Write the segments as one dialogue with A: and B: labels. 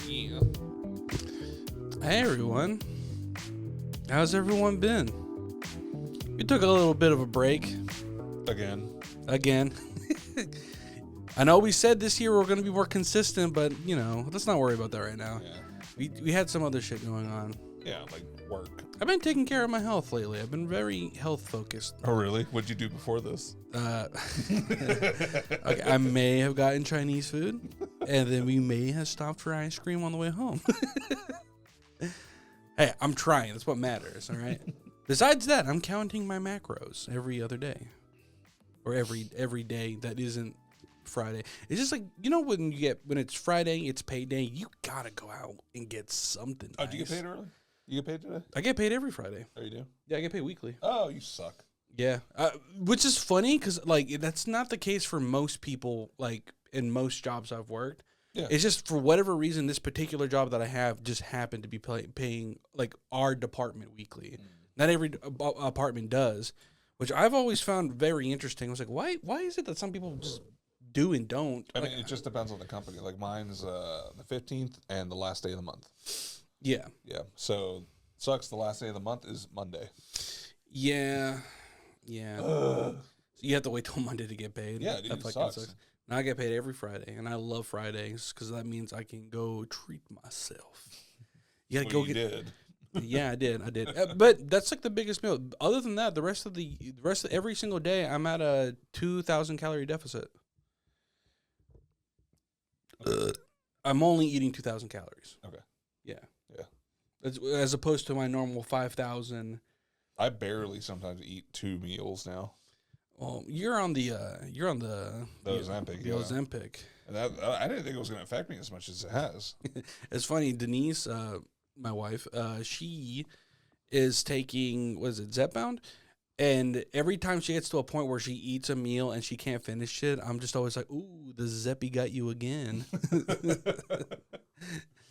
A: Yeah.
B: Hey everyone, how's everyone been? We took a little bit of a break
A: Again.
B: I know we said this year we're going to be more consistent, but you know, let's not worry about that right now.
A: Yeah.
B: We had some other shit going on.
A: Yeah, like work.
B: I've been taking care of my health lately. I've been very health focused.
A: Oh, really? What'd you do before this?
B: Okay, I may have gotten Chinese food, and then we may have stopped for ice cream on the way home. Hey, I'm trying. That's what matters, all right? Besides that, I'm counting my macros every other day. Or every day that isn't Friday. It's just like, you know, when it's Friday, it's payday, you gotta go out and get something
A: Oh,
B: nice.
A: do you get paid early? You get paid today?
B: I get paid every Friday.
A: Oh, you do?
B: Yeah, I get paid weekly.
A: Oh, you suck.
B: Yeah, which is funny because, like, that's not the case for most people, like, in most jobs I've worked.
A: Yeah.
B: It's just for whatever reason, this particular job that I have just happened to be paying, like, our department weekly. Not every apartment does, which I've always found very interesting. I was like, why is it that some people just do and don't?
A: I mean, it just depends on the company. Like, mine's the 15th and the last day of the month.
B: Yeah.
A: Yeah. So, sucks. The last day of the month is Monday.
B: Yeah. So you have to wait till Monday to get paid.
A: Yeah, dude,
B: That
A: it
B: fucking
A: sucks.
B: Now I get paid every Friday, and I love Fridays because that means I can go treat myself. You gotta
A: Well,
B: go
A: you
B: get.
A: did.
B: Yeah, I did. But that's like the biggest meal. Other than that, the rest of every single day, I'm at a 2,000 calorie deficit. I'm only eating 2,000 calories.
A: Okay.
B: Yeah.
A: Yeah.
B: As opposed to my normal 5,000.
A: I barely sometimes eat 2 meals now.
B: Well, you're on the
A: The Ozempic,
B: The
A: yeah.
B: Ozempic.
A: And I didn't think it was going to affect me as much as it has.
B: It's funny, Denise, my wife, she is taking, what is it, Zepbound? And every time she gets to a point where she eats a meal and she can't finish it, I'm just always like, ooh, the Zeppy got you again.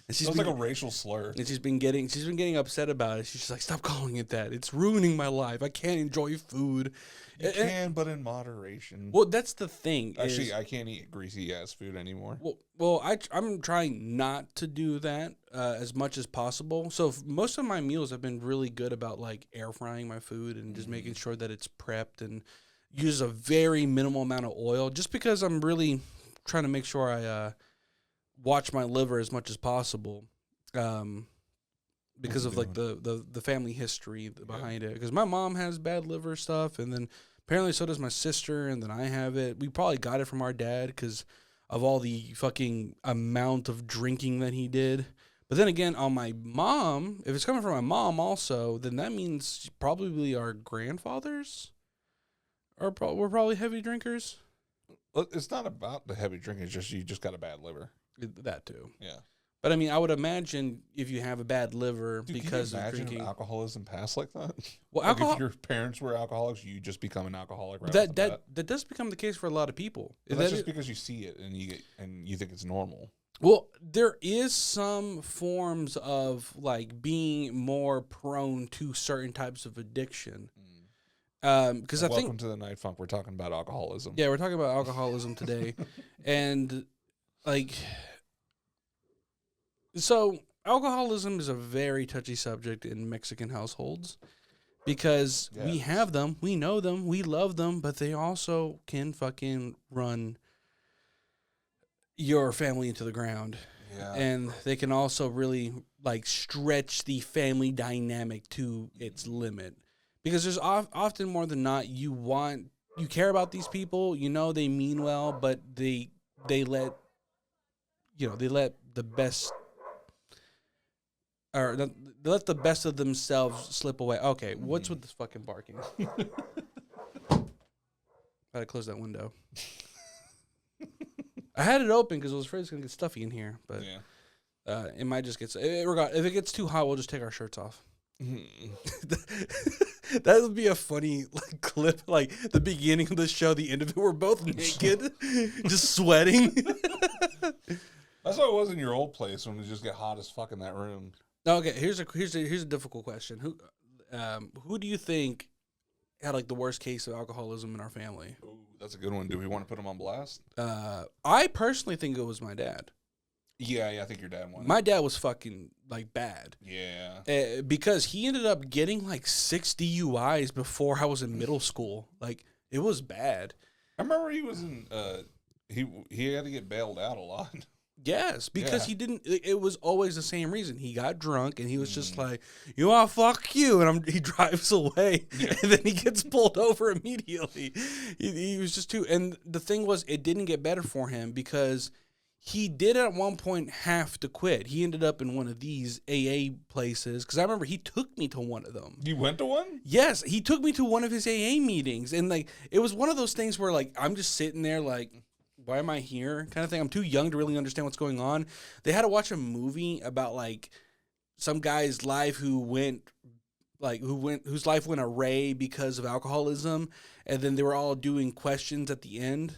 B: And
A: Sounds like a racial slur.
B: And she's been getting upset about it. She's just like, stop calling it that. It's ruining my life. I can't enjoy food.
A: You can, but in moderation.
B: Well, that's the thing.
A: Actually, I can't eat greasy ass food anymore.
B: Well, I'm trying not to do that as much as possible. So most of my meals have been really good about like air frying my food and just making sure that it's prepped and use a very minimal amount of oil. Just because I'm really trying to make sure I watch my liver as much as possible, because of like the family history behind it. Because my mom has bad liver stuff, and then apparently so does my sister, and then I have it. We probably got it from our dad because of all the fucking amount of drinking that he did. But then again, on my mom, if it's coming from my mom also, then that means probably our grandfathers were probably heavy drinkers.
A: Well, it's not about the heavy drinking. It's just you just got a bad liver.
B: That too.
A: Yeah.
B: But I mean, I would imagine if you have a bad liver because
A: can you
B: of
A: imagine
B: drinking.
A: if alcoholism passed like that?
B: Well,
A: Like
B: alcohol.
A: if your parents were alcoholics, you just become an alcoholic. Right
B: That does become the case for a lot of people.
A: But that's just because you see it and you think it's normal.
B: Well, there is some forms of like being more prone to certain types of addiction. Because I think
A: Welcome to the Night Funk. We're talking about alcoholism.
B: we're talking about alcoholism today, and like. So, alcoholism is a very touchy subject in Mexican households because we have them, we know them, we love them, but they also can fucking run your family into the ground.
A: Yeah.
B: And they can also really like stretch the family dynamic to its limit. Because there's often more than not you care about these people, you know they mean well, but they let the best or they let the best of themselves slip away. Okay, what's with this fucking barking? Gotta close that window. I had it open because I was afraid it's gonna get stuffy in here, but it might just get. If it gets too hot, we'll just take our shirts off. That would be a funny like clip, like the beginning of the show, the end of it. We're both naked, just sweating.
A: That's how it was in your old place when it just get hot as fuck in that room.
B: Okay, here's a difficult question. Who do you think had like the worst case of alcoholism in our family?
A: Ooh, that's a good one. Do we want to put him on blast?
B: I personally think it was my dad.
A: Yeah, I think your dad won.
B: My dad was fucking like bad.
A: Yeah.
B: Because he ended up getting like 6 DUIs before I was in middle school. Like it was bad.
A: I remember he was in. He had to get bailed out a lot.
B: Yes, because
A: Yeah.
B: he didn't. It was always the same reason. He got drunk and he was just like, "You want fuck you," and he drives away, and then he gets pulled over immediately. He was just too. And the thing was, it didn't get better for him because he did at one point have to quit. He ended up in one of these AA places because I remember he took me to one of them.
A: You went to one?
B: Yes, he took me to one of his AA meetings, and like it was one of those things where like I'm just sitting there like, why am I here? Kind of thing. I'm too young to really understand what's going on. They had to watch a movie about like some guy's life whose life went array because of alcoholism, and then they were all doing questions at the end,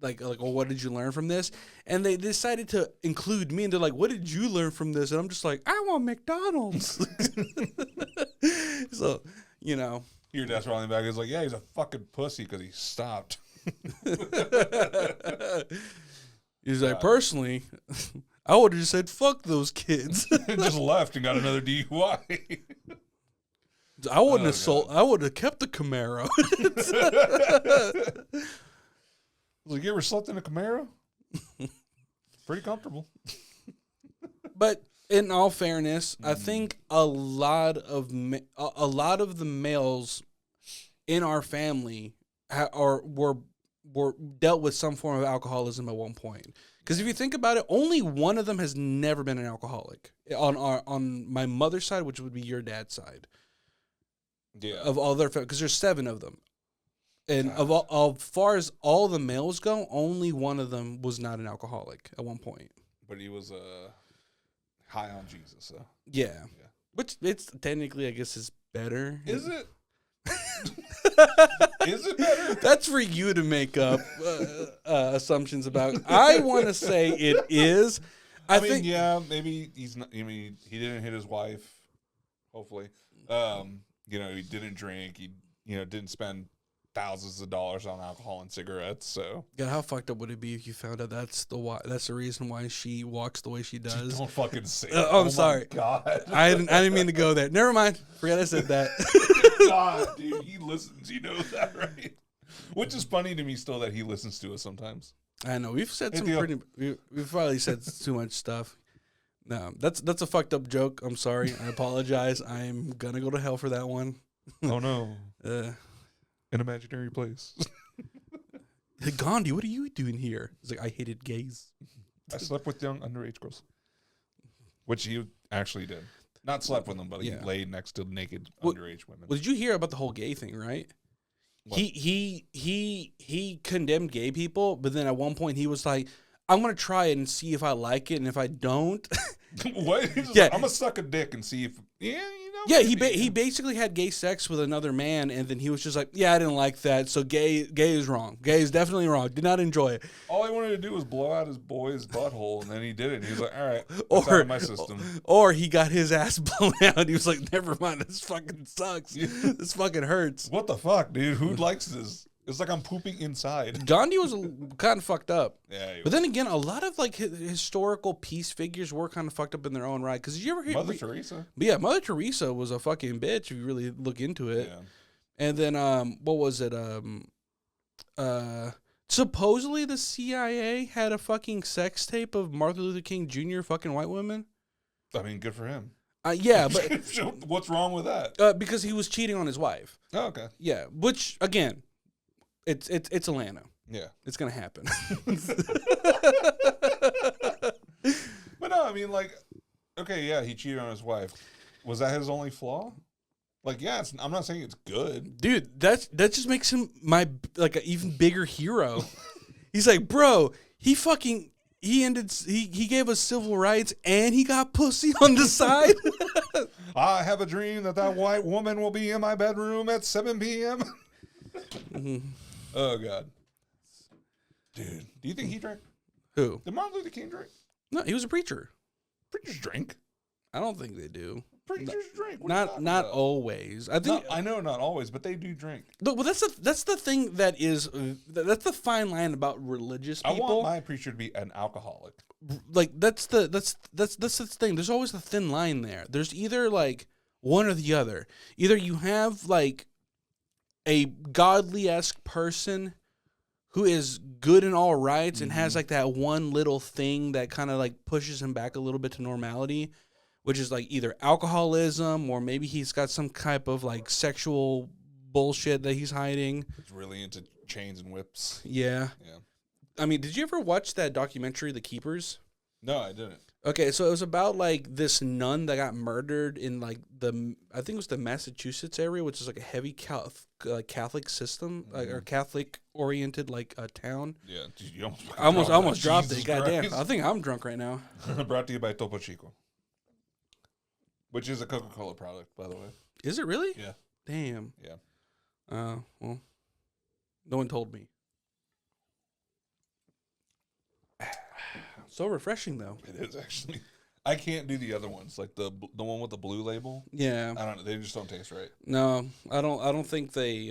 B: like, well, what did you learn from this? And they decided to include me, and they're like, what did you learn from this? And I'm just like, I want McDonald's. So, you know.
A: Your dad's rolling back. He's like, yeah, he's a fucking pussy because he stopped.
B: He's like, personally, I would have just said, fuck those kids.
A: Just left and got another DUI.
B: I wouldn't have sold. I would have kept the Camaro.
A: Like, you ever slept in a Camaro? Pretty comfortable.
B: But in all fairness, I think a lot of the males in our family were dealt with some form of alcoholism at one point. Because if you think about it, only one of them has never been an alcoholic on my mother's side, which would be your dad's side.
A: Yeah.
B: Of all their, because there's 7 of them, and as far as all the males go, only one of them was not an alcoholic at one point.
A: But he was high on Jesus, so.
B: Yeah. Which it's technically, I guess, is better.
A: Is it? Is it better?
B: That's for you to make up assumptions about. I want to say it is. I think,
A: yeah, maybe he's not. I mean, he didn't hit his wife. Hopefully, he didn't drink. He, didn't spend thousands of dollars on alcohol and cigarettes. So,
B: God, how fucked up would it be if you found out that's the reason why she walks the way she does?
A: Don't fucking say it.
B: I'm sorry.
A: God,
B: I didn't mean to go there. Never mind. Forget I said that.
A: God, dude, he listens. You know that, right? Which is funny to me still that he listens to us sometimes.
B: I know we've said we've probably said too much stuff. No, that's a fucked up joke. I'm sorry. I apologize. I'm gonna go to hell for that one.
A: Oh no. An imaginary place.
B: Hey, Gandhi, what are you doing here? He's like, I hated gays.
A: I slept with young underage girls, which he actually did. Not slept with them, but he laid next to naked underage women.
B: Well, did you hear about the whole gay thing, right? What? He condemned gay people, but then at one point he was like, I'm going to try it and see if I like it, and if I don't...
A: What? Yeah. Like, I'm going to suck a dick and see if...
B: Yeah, he basically had gay sex with another man, and then he was just like, yeah, I didn't like that, so gay is wrong. Gay is definitely wrong. Did not enjoy it.
A: All he wanted to do was blow out his boy's butthole, and then he did it. And he was like, all right, that's out of my system.
B: Or he got his ass blown out. He was like, never mind, this fucking sucks. This fucking hurts.
A: What the fuck, dude? Who likes this? It's like I'm pooping inside.
B: Gandhi was kind of fucked up.
A: Yeah,
B: but then again, a lot of like historical peace figures were kind of fucked up in their own right. Because did you ever hear
A: Mother Teresa?
B: Yeah, Mother Teresa was a fucking bitch if you really look into it. Yeah. And then what was it? Supposedly the CIA had a fucking sex tape of Martin Luther King Jr. fucking white women.
A: I mean, good for him.
B: Yeah, but
A: what's wrong with that?
B: Because he was cheating on his wife.
A: Oh, okay.
B: Yeah, which again. It's Atlanta.
A: Yeah.
B: It's going to happen.
A: But no, I mean, like, okay, yeah, he cheated on his wife. Was that his only flaw? Like, yeah, I'm not saying it's good.
B: Dude, that just makes him an even bigger hero. He's like, bro, he gave us civil rights and he got pussy on the side.
A: I have a dream that white woman will be in my bedroom at 7 p.m.
B: Mm-hmm.
A: Oh, God. Dude, do you think he drank?
B: Who?
A: Did Martin Luther King drink?
B: No, he was a preacher.
A: Preachers drink.
B: I don't think they do.
A: preachers drink. What are you talking
B: Not
A: about?
B: always. I think
A: I know not always, but they do drink.
B: well, that's the thing that is that's the fine line about religious people.
A: I want my preacher to be an alcoholic.
B: Like that's the thing. There's always a thin line there. There's either like one or the other. Either you have like a godly-esque person who is good in all rights and has like that one little thing that kind of like pushes him back a little bit to normality, which is like either alcoholism or maybe he's got some type of like sexual bullshit that he's hiding.
A: He's really into chains and whips.
B: Yeah.
A: Yeah.
B: I mean, did you ever watch that documentary, The Keepers?
A: No, I didn't.
B: Okay, so it was about like this nun that got murdered in like I think it was the Massachusetts area, which is like a heavy Catholic system, or Catholic oriented like a town.
A: Yeah, you
B: almost dropped
A: Jesus
B: it. Goddamn,
A: Christ.
B: I think I'm drunk right now.
A: Brought to you by Topo Chico, which is a Coca-Cola product, by the way.
B: Is it really?
A: Yeah.
B: Damn.
A: Yeah.
B: Well, no one told me. So refreshing though.
A: It is actually. I can't do the other ones, like the one with the blue label.
B: Yeah.
A: I don't know. They just don't taste right.
B: No, I don't think they.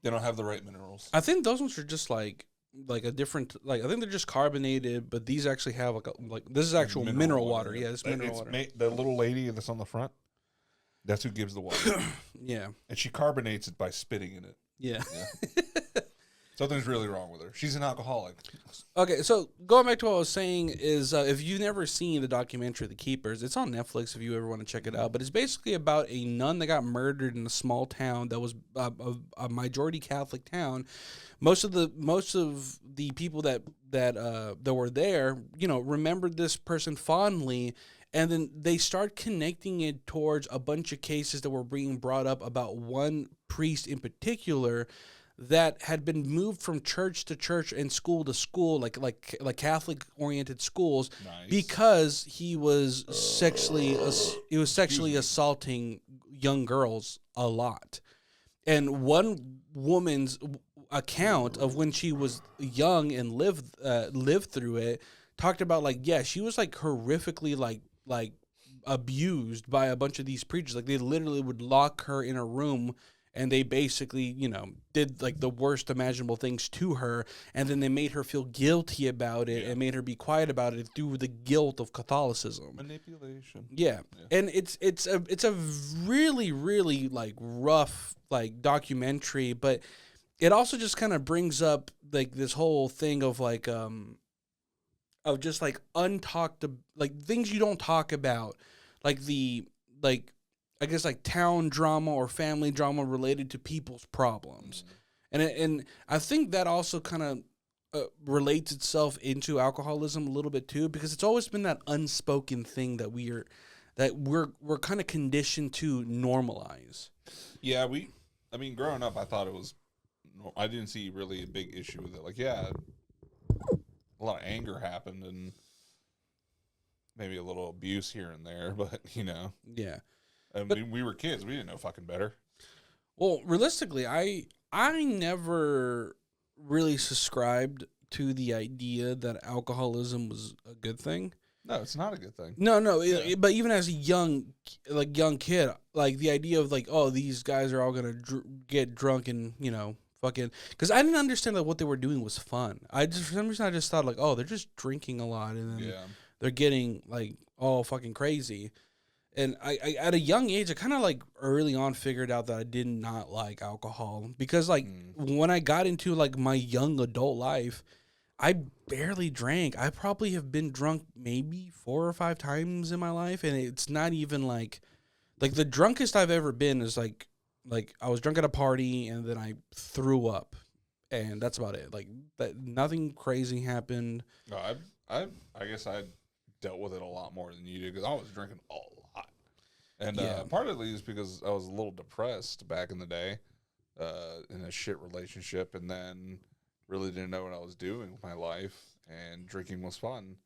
A: They don't have the right minerals.
B: I think those ones are just like a different. Like I think they're just carbonated, but these actually have like this is actual mineral water. Yeah, it's mineral water.
A: The little lady that's on the front. That's who gives the water.
B: Yeah.
A: And she carbonates it by spitting in it.
B: Yeah.
A: Something's really wrong with her. She's an alcoholic.
B: Okay, so going back to what I was saying is if you've never seen the documentary The Keepers, it's on Netflix if you ever want to check it out. But it's basically about a nun that got murdered in a small town that was a majority Catholic town. Most of the people that were there, remembered this person fondly. And then they start connecting it towards a bunch of cases that were being brought up about one priest in particular that had been moved from church to church and school to school, like Catholic oriented schools,
A: Nice.
B: because he was sexually assaulting young girls a lot. And one woman's account of when she was young and lived through it talked about she was like horrifically like abused by a bunch of these preachers. Like they literally would lock her in a room and they basically, did like the worst imaginable things to her, and then they made her feel guilty about it and made her be quiet about it through the guilt of Catholicism.
A: Manipulation.
B: Yeah. And it's a really, really like rough like documentary, but it also just kind of brings up like this whole thing of like of just like untalked, like things you don't talk about, like I guess like town drama or family drama related to people's problems. And I think that also kind of relates itself into alcoholism a little bit too, because it's always been that unspoken thing that we're kind of conditioned to normalize.
A: Yeah, growing up, I didn't see really a big issue with it. Like, yeah, a lot of anger happened and maybe a little abuse here and there, but
B: Yeah.
A: We were kids. We didn't know fucking better.
B: Well, realistically, I never really subscribed to the idea that alcoholism was a good thing.
A: No, it's not a good thing.
B: No, but even as a young kid, like the idea of like, oh, these guys are all gonna get drunk and fucking, because I didn't understand that what they were doing was fun. For some reason I just thought like, oh, they're just drinking a lot and then they're getting like all fucking crazy. And I at a young age, I kind of like early on figured out that I did not like alcohol, because like when I got into like my young adult life, I barely drank. I probably have been drunk maybe 4 or 5 times in my life, and it's not even like the drunkest I've ever been is like I was drunk at a party and then I threw up, and that's about it. Like that, nothing crazy happened.
A: No, I guess I dealt with it a lot more than you did, because I was drinking a lot. And partly is because I was a little depressed back in the day, in a shit relationship, and then really didn't know what I was doing with my life, and drinking was fun.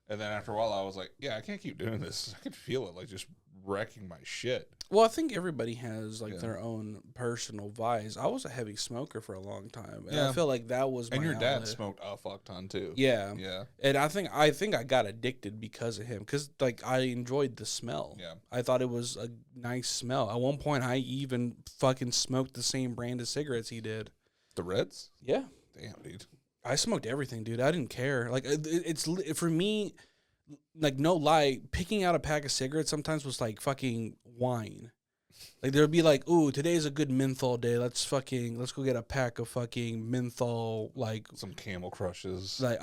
A: And then after a while, I was like, yeah, I can't keep doing this. I could feel it, like, just wrecking my shit.
B: Well, I think everybody has like their own personal vice. I was a heavy smoker for a long time, and I feel like that was my
A: and your
B: outlet.
A: dad smoked a fuck ton too.
B: Yeah,
A: yeah.
B: And I think I got addicted because of him, because like I enjoyed the smell.
A: Yeah,
B: I thought it was a nice smell. At one point, I even fucking smoked the same brand of cigarettes he did.
A: The Reds.
B: Yeah,
A: damn, dude.
B: I smoked everything, dude. I didn't care. Like it's for me, like no lie, picking out a pack of cigarettes sometimes was like fucking wine. Like there would be like, ooh, today's a good menthol day. Let's go get a pack of fucking menthol, like
A: some Camel Crushes.
B: Like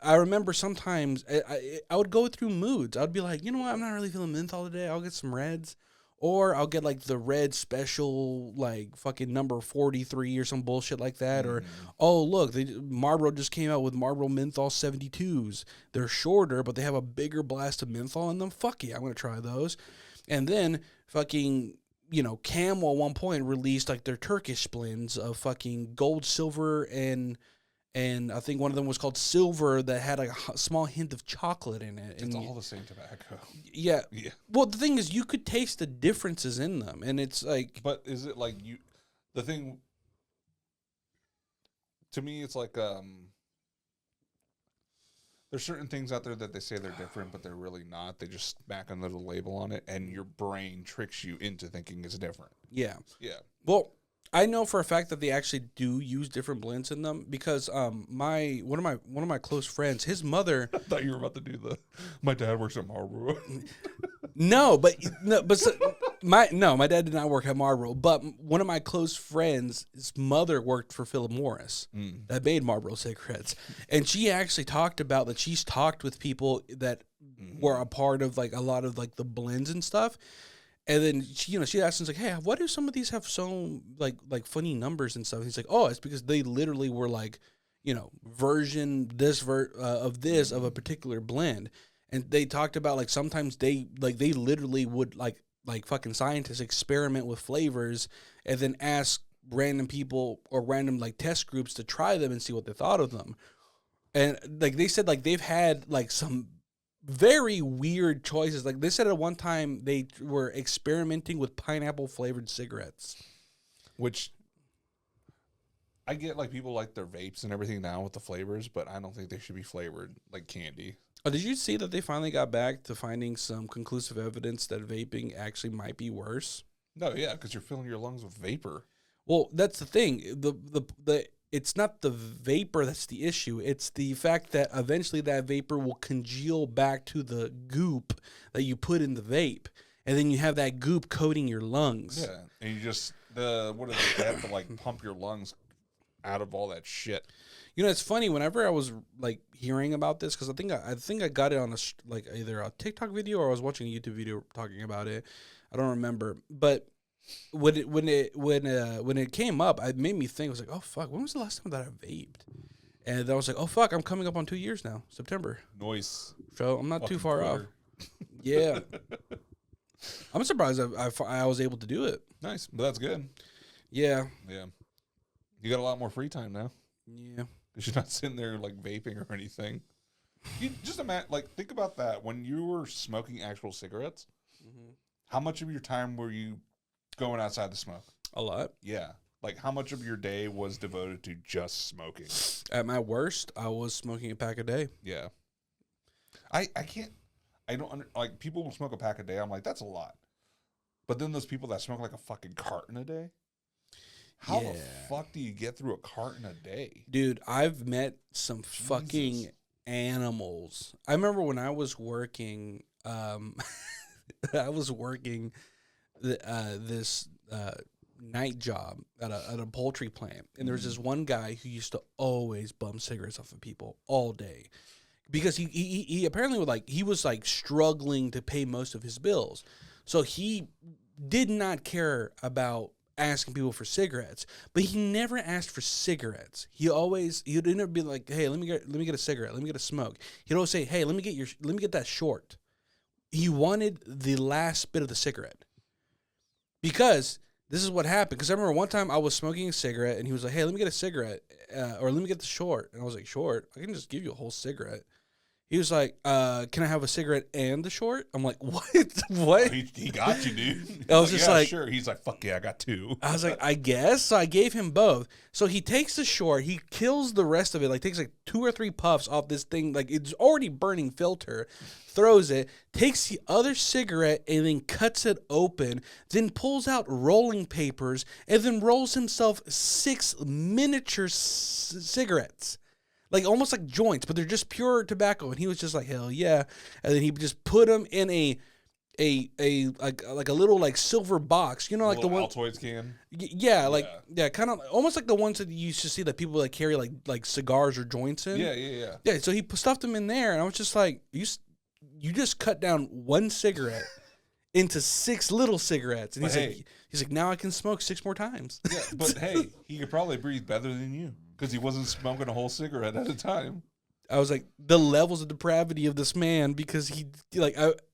B: I remember sometimes I would go through moods. I'd be like, you know what, I'm not really feeling menthol today. I'll get some Reds, or I'll get like the Red Special, like fucking number 43 or some bullshit like that. Or oh look, Marlboro just came out with Marlboro Menthol 72s. They're shorter, but they have a bigger blast of menthol in them. Fuck yeah, I'm gonna try those. And then fucking, you know, Camel at one point released like their Turkish blends of fucking gold, silver, and I think one of them was called Silver that had a small hint of chocolate in it.
A: It's all the same tobacco.
B: Yeah. Well, the thing is, you could taste the differences in them, and it's like.
A: But is it like you? The thing. To me, it's like there's certain things out there that they say they're different, but they're really not. They just smack another label on it, and your brain tricks you into thinking it's different.
B: Yeah.
A: Yeah.
B: Well, I know for a fact that they actually do use different blends in them, because one of my close friends, his mother.
A: I thought you were about to do my dad works at Marlboro.
B: My dad did not work at Marlboro, but one of my close friends, his mother worked for Philip Morris that made Marlboro cigarettes, and she actually talked about that she's talked with people that were a part of like a lot of like the blends and stuff. And then she asked him, like, hey, why do some of these have so like funny numbers and stuff? And he's like, oh, it's because they literally were like, you know, version this of a particular blend. And they talked about like sometimes they literally would like fucking scientists experiment with flavors and then ask random people or random like test groups to try them and see what they thought of them. And like they said, like they've had like some very weird choices. Like they said at one time they were experimenting with pineapple flavored cigarettes,
A: which I get, like people like their vapes and everything now with the flavors, but I don't think they should be flavored like candy.
B: Oh, did you see that they finally got back to finding some conclusive evidence that vaping actually might be worse?
A: No, yeah, because you're filling your lungs with vapor.
B: Well, that's the thing. It's not the vapor that's the issue. It's the fact that eventually that vapor will congeal back to the goop that you put in the vape, and then you have that goop coating your lungs.
A: Yeah, and you just they have to like pump your lungs out of all that shit.
B: You know, it's funny. Whenever I was like hearing about this, because I think I got it on either a TikTok video or I was watching a YouTube video talking about it. I don't remember, but when it came up, it made me think. I was like, oh fuck, when was the last time that I vaped? And then I was like, oh fuck, I'm coming up on 2 years now, September.
A: Noise.
B: So I'm not too far off. Yeah. I'm surprised I was able to do it.
A: Nice, but that's good.
B: Yeah.
A: Yeah. You got a lot more free time now.
B: Yeah.
A: Because you're not sitting there like vaping or anything. You just imagine, like, think about that. When you were smoking actual cigarettes, how much of your time were you going outside to smoke?
B: A lot.
A: Yeah. Like, how much of your day was devoted to just smoking?
B: At my worst, I was smoking a pack a day.
A: Yeah. I can't, like, people will smoke a pack a day. I'm like, that's a lot. But then those people that smoke like a fucking carton a day, how the fuck do you get through a carton a day?
B: Dude, I've met some fucking animals. I remember when I was working, this night job at a poultry plant, and there was this one guy who used to always bum cigarettes off of people all day, because he apparently was struggling to pay most of his bills, so he did not care about asking people for cigarettes, but he never asked for cigarettes. He'd never be like, hey, let me get a cigarette, let me get a smoke. He'd always say, hey, let me get that short. He wanted the last bit of the cigarette, because this is what happened. Because I remember one time I was smoking a cigarette, and he was like, hey, let me get a cigarette, or let me get the short. And I was like, short? I can just give you a whole cigarette. He was like, "Can I have a cigarette and the short?" I'm like, "What? What?"
A: He got you, dude.
B: I was just
A: yeah,
B: like,
A: sure. He's like, fuck yeah, I got 2.
B: I was like, I guess. So I gave him both. So he takes the short, he kills the rest of it, like takes like 2 or 3 puffs off this thing, like it's already burning filter, throws it, takes the other cigarette and then cuts it open, then pulls out rolling papers, and then rolls himself 6 miniature cigarettes. Like almost like joints, but they're just pure tobacco. And he was just like, hell yeah. And then he just put them in a like a little like silver box, you know, like the one
A: Altoids can.
B: Yeah, kind of almost like the ones that you used to see that people like carry like cigars or joints in. Yeah. So he stuffed them in there, and I was just like, you just cut down 1 cigarette into 6 little cigarettes, and he's like, now I can smoke 6 more times.
A: Yeah, but hey, he could probably breathe better than you because he wasn't smoking a whole cigarette at a time.
B: I was like, the levels of depravity of this man, because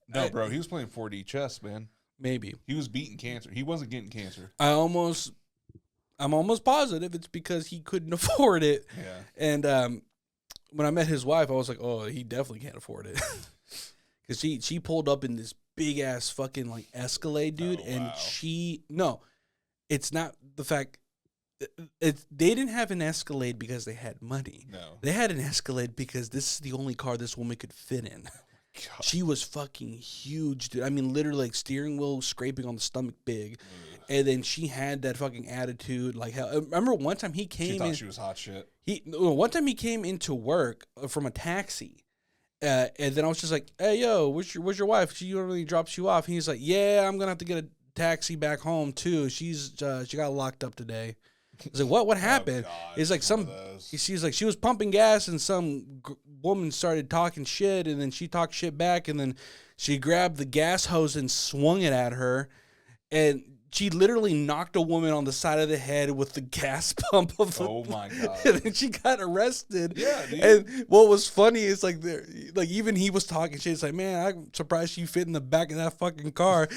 A: No, bro, he was playing 4D chess, man.
B: Maybe.
A: He was beating cancer. He wasn't getting cancer.
B: I'm almost positive it's because he couldn't afford it.
A: Yeah.
B: And when I met his wife, I was like, oh, he definitely can't afford it. Because she pulled up in this big-ass fucking, like, Escalade, dude.
A: Oh,
B: and
A: wow.
B: No, it's not the fact... they didn't have an Escalade because they had money.
A: No.
B: They had an Escalade because this is the only car this woman could fit in.
A: God.
B: She was fucking huge, dude. I mean, literally, like, steering wheel scraping on the stomach big. And then she had that fucking attitude. Like, hell. I remember one time he came in.
A: She thought she was hot shit.
B: One time he came into work from a taxi. And then I was just like, hey, yo, where's your wife? She usually drops you off. And he's like, yeah, I'm going to have to get a taxi back home, too. She got locked up today. I was like, what happened?
A: God,
B: it's like she's like, she was pumping gas and some woman started talking shit, and then she talked shit back, and then she grabbed the gas hose and swung it at her, and she literally knocked a woman on the side of the head with the gas pump of the...
A: Oh my God.
B: And then she got arrested.
A: Yeah, dude.
B: And what was funny is like even he was talking shit. It's like, man, I'm surprised she fit in the back of that fucking car.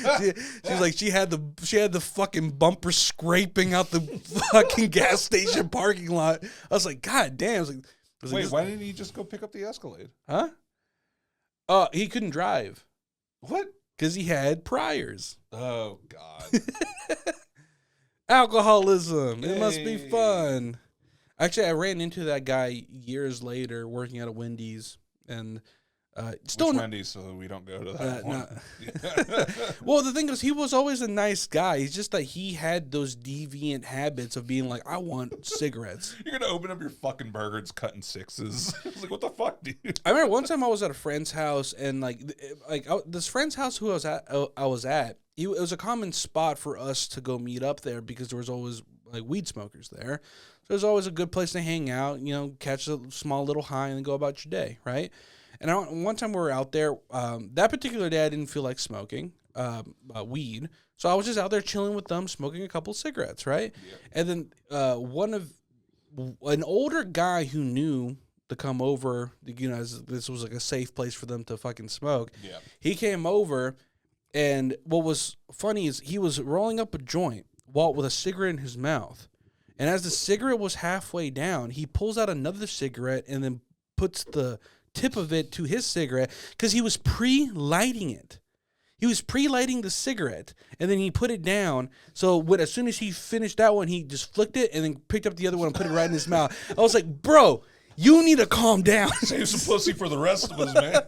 B: She's like, she had the fucking bumper scraping out the fucking gas station parking lot. I was like, God damn.
A: Wait, why didn't he just go pick up the Escalade?
B: Huh? He couldn't drive.
A: What?
B: Because he had priors.
A: Oh, God.
B: Alcoholism. It must be
A: Hey.
B: fun. Actually, I ran into that guy years later working at a Wendy's. And still
A: Which Wendy's, so we don't go to that one.
B: Well, the thing is, he was always a nice guy. He's just that he had those deviant habits of being like, I want cigarettes.
A: You're going to open up your fucking burger, it's cutting 6s. I was like, what the fuck, dude?
B: I remember one time I was at a friend's house, and this friend's house who I was at, it was a common spot for us to go meet up there because there was always like weed smokers there. So it was always a good place to hang out, catch a small little high and then go about your day, right? And one time we were out there, that particular day I didn't feel like smoking weed. So I was just out there chilling with them, smoking a couple cigarettes, right? Yeah. And then an older guy who knew to come over, as this was like a safe place for them to fucking smoke.
A: Yeah.
B: He came over, and what was funny is he was rolling up a joint with a cigarette in his mouth. And as the cigarette was halfway down, he pulls out another cigarette and then puts the tip of it to his cigarette because he was pre-lighting it. He was pre-lighting the cigarette, and then he put it down. So as soon as he finished that one, he just flicked it and then picked up the other one and put it right in his mouth. I was like, bro, you need to calm down.
A: Save some pussy for the rest of us, man.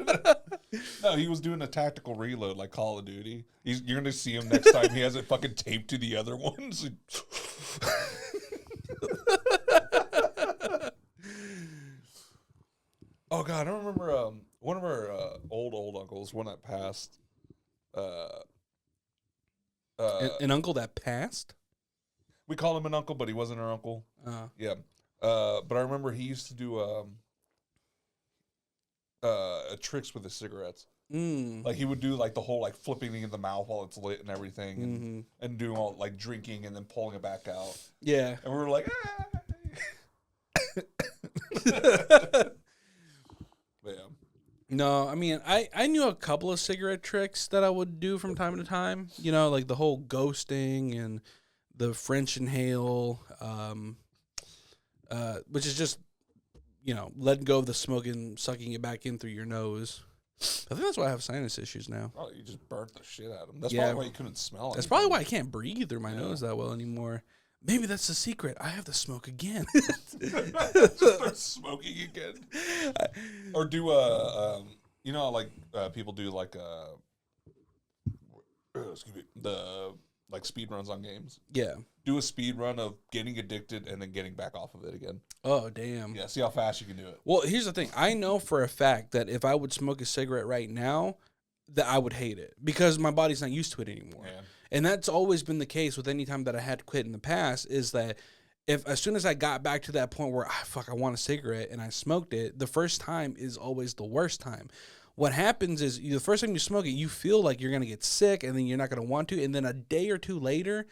A: No, he was doing a tactical reload like Call of Duty. You're going to see him next time he has it fucking taped to the other ones. Oh, God, I remember one of our old uncles, one that passed.
B: An uncle that passed?
A: We call him an uncle, but he wasn't our uncle. Yeah. But I remember he used to do tricks with his cigarettes. Like he would do like the whole like flipping it in the mouth while it's lit and everything, and doing all like drinking and then pulling it back out.
B: Yeah.
A: And we were like, Yeah.
B: No, I mean, I knew a couple of cigarette tricks that I would do from time to time. Like the whole ghosting and the French inhale, which is just letting go of the smoke and sucking it back in through your nose. I think that's why I have sinus issues now.
A: Oh, you just burnt the shit out of them. That's probably why you couldn't smell it.
B: That's probably why I can't breathe through my nose that well anymore. Maybe that's the secret. I have to smoke again.
A: Start smoking again. Or do people do like excuse me, the like speed runs on games.
B: Yeah.
A: Do a speed run of getting addicted and then getting back off of it again.
B: Oh, damn.
A: Yeah, see how fast you can do it.
B: Well, here's the thing. I know for a fact that if I would smoke a cigarette right now, that I would hate it because my body's not used to it anymore.
A: Man.
B: And that's always been the case with any time that I had to quit in the past is that as soon as I got back to that point where, I want a cigarette and I smoked it, the first time is always the worst time. What happens is the first time you smoke it, you feel like you're going to get sick and then you're not going to want to. And then a day or two later,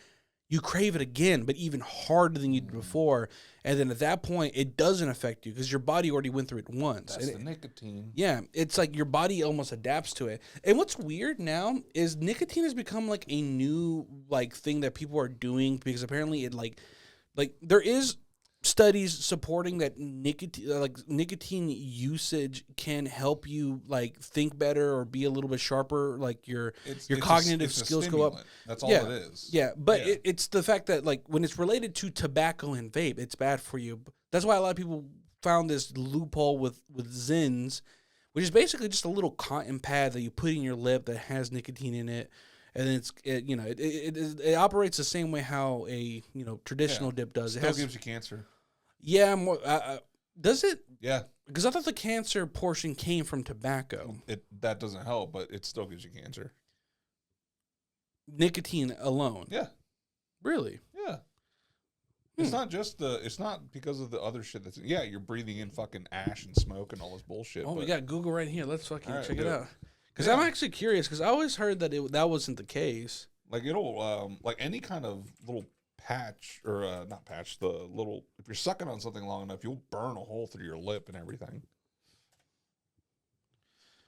B: you crave it again, but even harder than you did before. And then at that point, it doesn't affect you because your body already went through it once.
A: That's the nicotine.
B: Yeah, it's like your body almost adapts to it. And what's weird now is nicotine has become like a new thing that people are doing because apparently it like there is studies supporting that nicotine usage can help you think better or be a little bit sharper, your cognitive skills go up.
A: That's all it is.
B: Yeah, but it's the fact that when it's related to tobacco and vape, it's bad for you. That's why a lot of people found this loophole with Zins, which is basically just a little cotton pad that you put in your lip that has nicotine in it. And then it operates the same way how a traditional dip does.
A: It still gives you cancer.
B: Yeah, more. Does it?
A: Yeah.
B: Because I thought the cancer portion came from tobacco.
A: That doesn't help, but it still gives you cancer.
B: Nicotine alone.
A: Yeah.
B: Really?
A: Yeah. It's not just it's not because of the other shit that's, you're breathing in fucking ash and smoke and all this bullshit.
B: Oh, we got Google right here. Let's fucking check it out. Because
A: I'm
B: actually curious, because I always heard that that wasn't the case.
A: It'll, any kind of little patch, or not patch, if you're sucking on something long enough, you'll burn a hole through your lip and everything.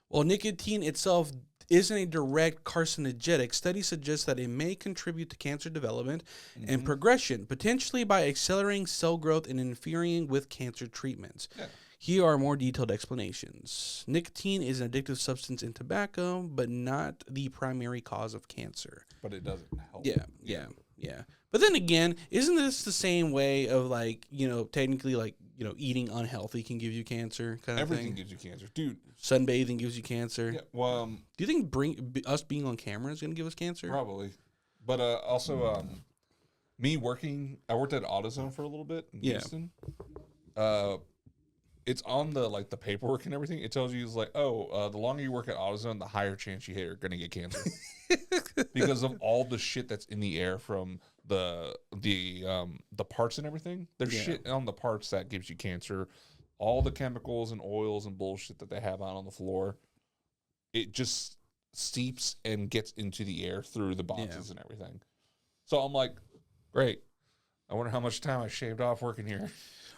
B: While nicotine itself isn't a direct carcinogenic, studies suggest that it may contribute to cancer development and progression, potentially by accelerating cell growth and interfering with cancer treatments. Yeah. Here are more detailed explanations. Nicotine is an addictive substance in tobacco, but not the primary cause of cancer.
A: But it doesn't help.
B: Yeah. But then again, isn't this the same way of technically eating unhealthy can give you cancer kind of thing?
A: Everything gives you cancer. Dude.
B: Sunbathing gives you cancer.
A: Yeah, well,
B: do you think us being on camera is going to give us cancer?
A: Probably. But also, me working, I worked at AutoZone for a little bit in Houston. It's on the paperwork and everything. It tells you the longer you work at AutoZone, the higher chance you're going to get cancer because of all the shit that's in the air from the parts and everything. There's shit on the parts that gives you cancer. All the chemicals and oils and bullshit that they have out on the floor, it just seeps and gets into the air through the boxes and everything. So I'm like, great. I wonder how much time I shaved off working here.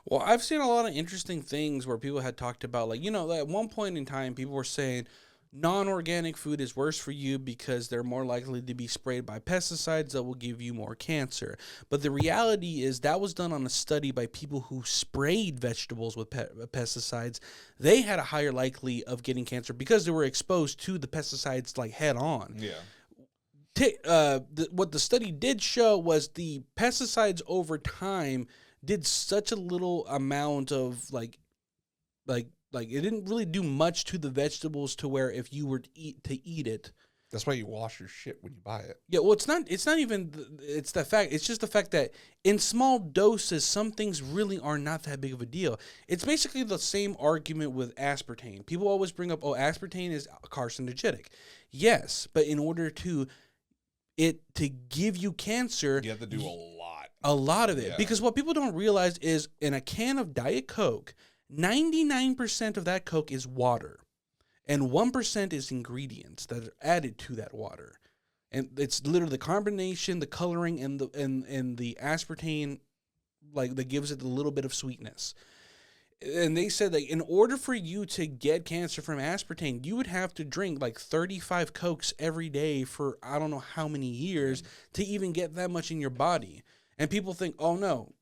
B: Well, I've seen a lot of interesting things where people had talked about, at one point in time, people were saying non-organic food is worse for you because they're more likely to be sprayed by pesticides that will give you more cancer. But the reality is that was done on a study by people who sprayed vegetables with pesticides. They had a higher likely of getting cancer because they were exposed to the pesticides head on.
A: Yeah.
B: What the study did show was the pesticides over time did such a little amount of it didn't really do much to the vegetables to where if you were to eat it.
A: That's why you wash your shit when you buy it.
B: Yeah, well, it's not even it's the fact. It's just the fact that in small doses, some things really are not that big of a deal. It's basically the same argument with aspartame. People always bring up, aspartame is carcinogenic. Yes, but in order to give you cancer,
A: you have to do
B: a lot of it. Yeah. Because what people don't realize is in a can of Diet Coke, 99% of that Coke is water. And 1% is ingredients that are added to that water. And it's literally the combination, the coloring, and the aspartame, that gives it a little bit of sweetness. And they said that in order for you to get cancer from aspartame, you would have to drink 35 Cokes every day for I don't know how many years to even get that much in your body. And people think, oh no,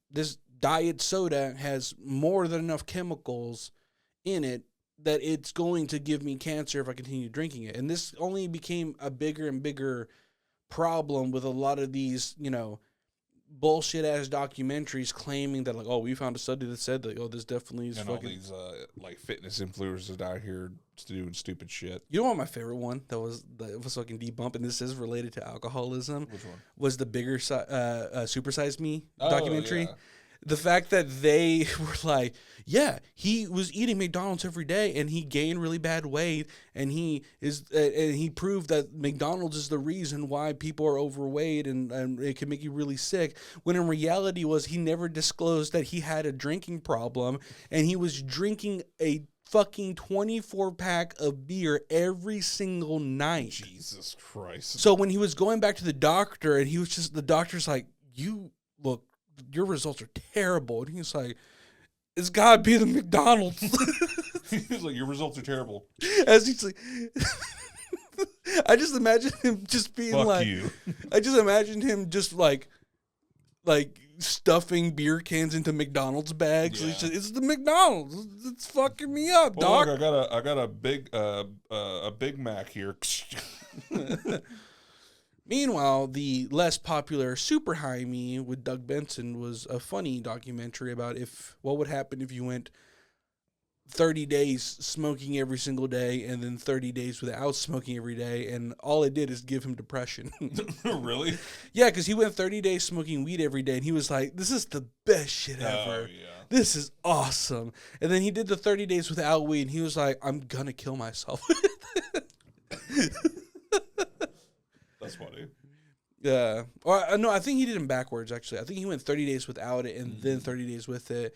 B: diet soda has more than enough chemicals in it that it's going to give me cancer if I continue drinking it. And this only became a bigger and bigger problem with a lot of these, bullshit ass documentaries claiming that, like, oh, we found a study that said that, oh, this definitely is
A: and
B: fucking.
A: all these like fitness influencers out here doing stupid shit.
B: You know what my favorite one that was fucking debump, and this is related to alcoholism.
A: Which one?
B: Was the bigger Supersize Me documentary.
A: Yeah.
B: The fact that they were like, yeah, he was eating McDonald's every day and he gained really bad weight, and he proved that McDonald's is the reason why people are overweight and it can make you really sick. When in reality was he never disclosed that he had a drinking problem, and he was drinking a fucking 24-pack of beer every single night.
A: Jesus Christ.
B: So when he was going back to the doctor, and the doctor's like, you look, your results are terrible. And he's like, it's gotta be the McDonald's.
A: He's like, your results are terrible.
B: As he's like, I just imagine him just being
A: Fuck
B: like,
A: you.
B: I just imagined him just like stuffing beer cans into McDonald's bags.
A: Yeah.
B: It's the McDonald's. It's fucking me up,
A: Well,
B: dog.
A: look, I got a Big Mac here.
B: Meanwhile, the less popular Super High Me with Doug Benson was a funny documentary about what would happen if you went 30 days smoking every single day and then 30 days without smoking every day, and all it did is give him depression.
A: Really?
B: Yeah, because he went 30 days smoking weed every day, and he was like, this is the best shit ever.
A: Oh, yeah.
B: This is awesome. And then he did the 30 days without weed, and he was like, I'm gonna kill myself.
A: That's funny.
B: Yeah. Or no, I think he did them backwards, actually. I think he went 30 days without it and then 30 days with it.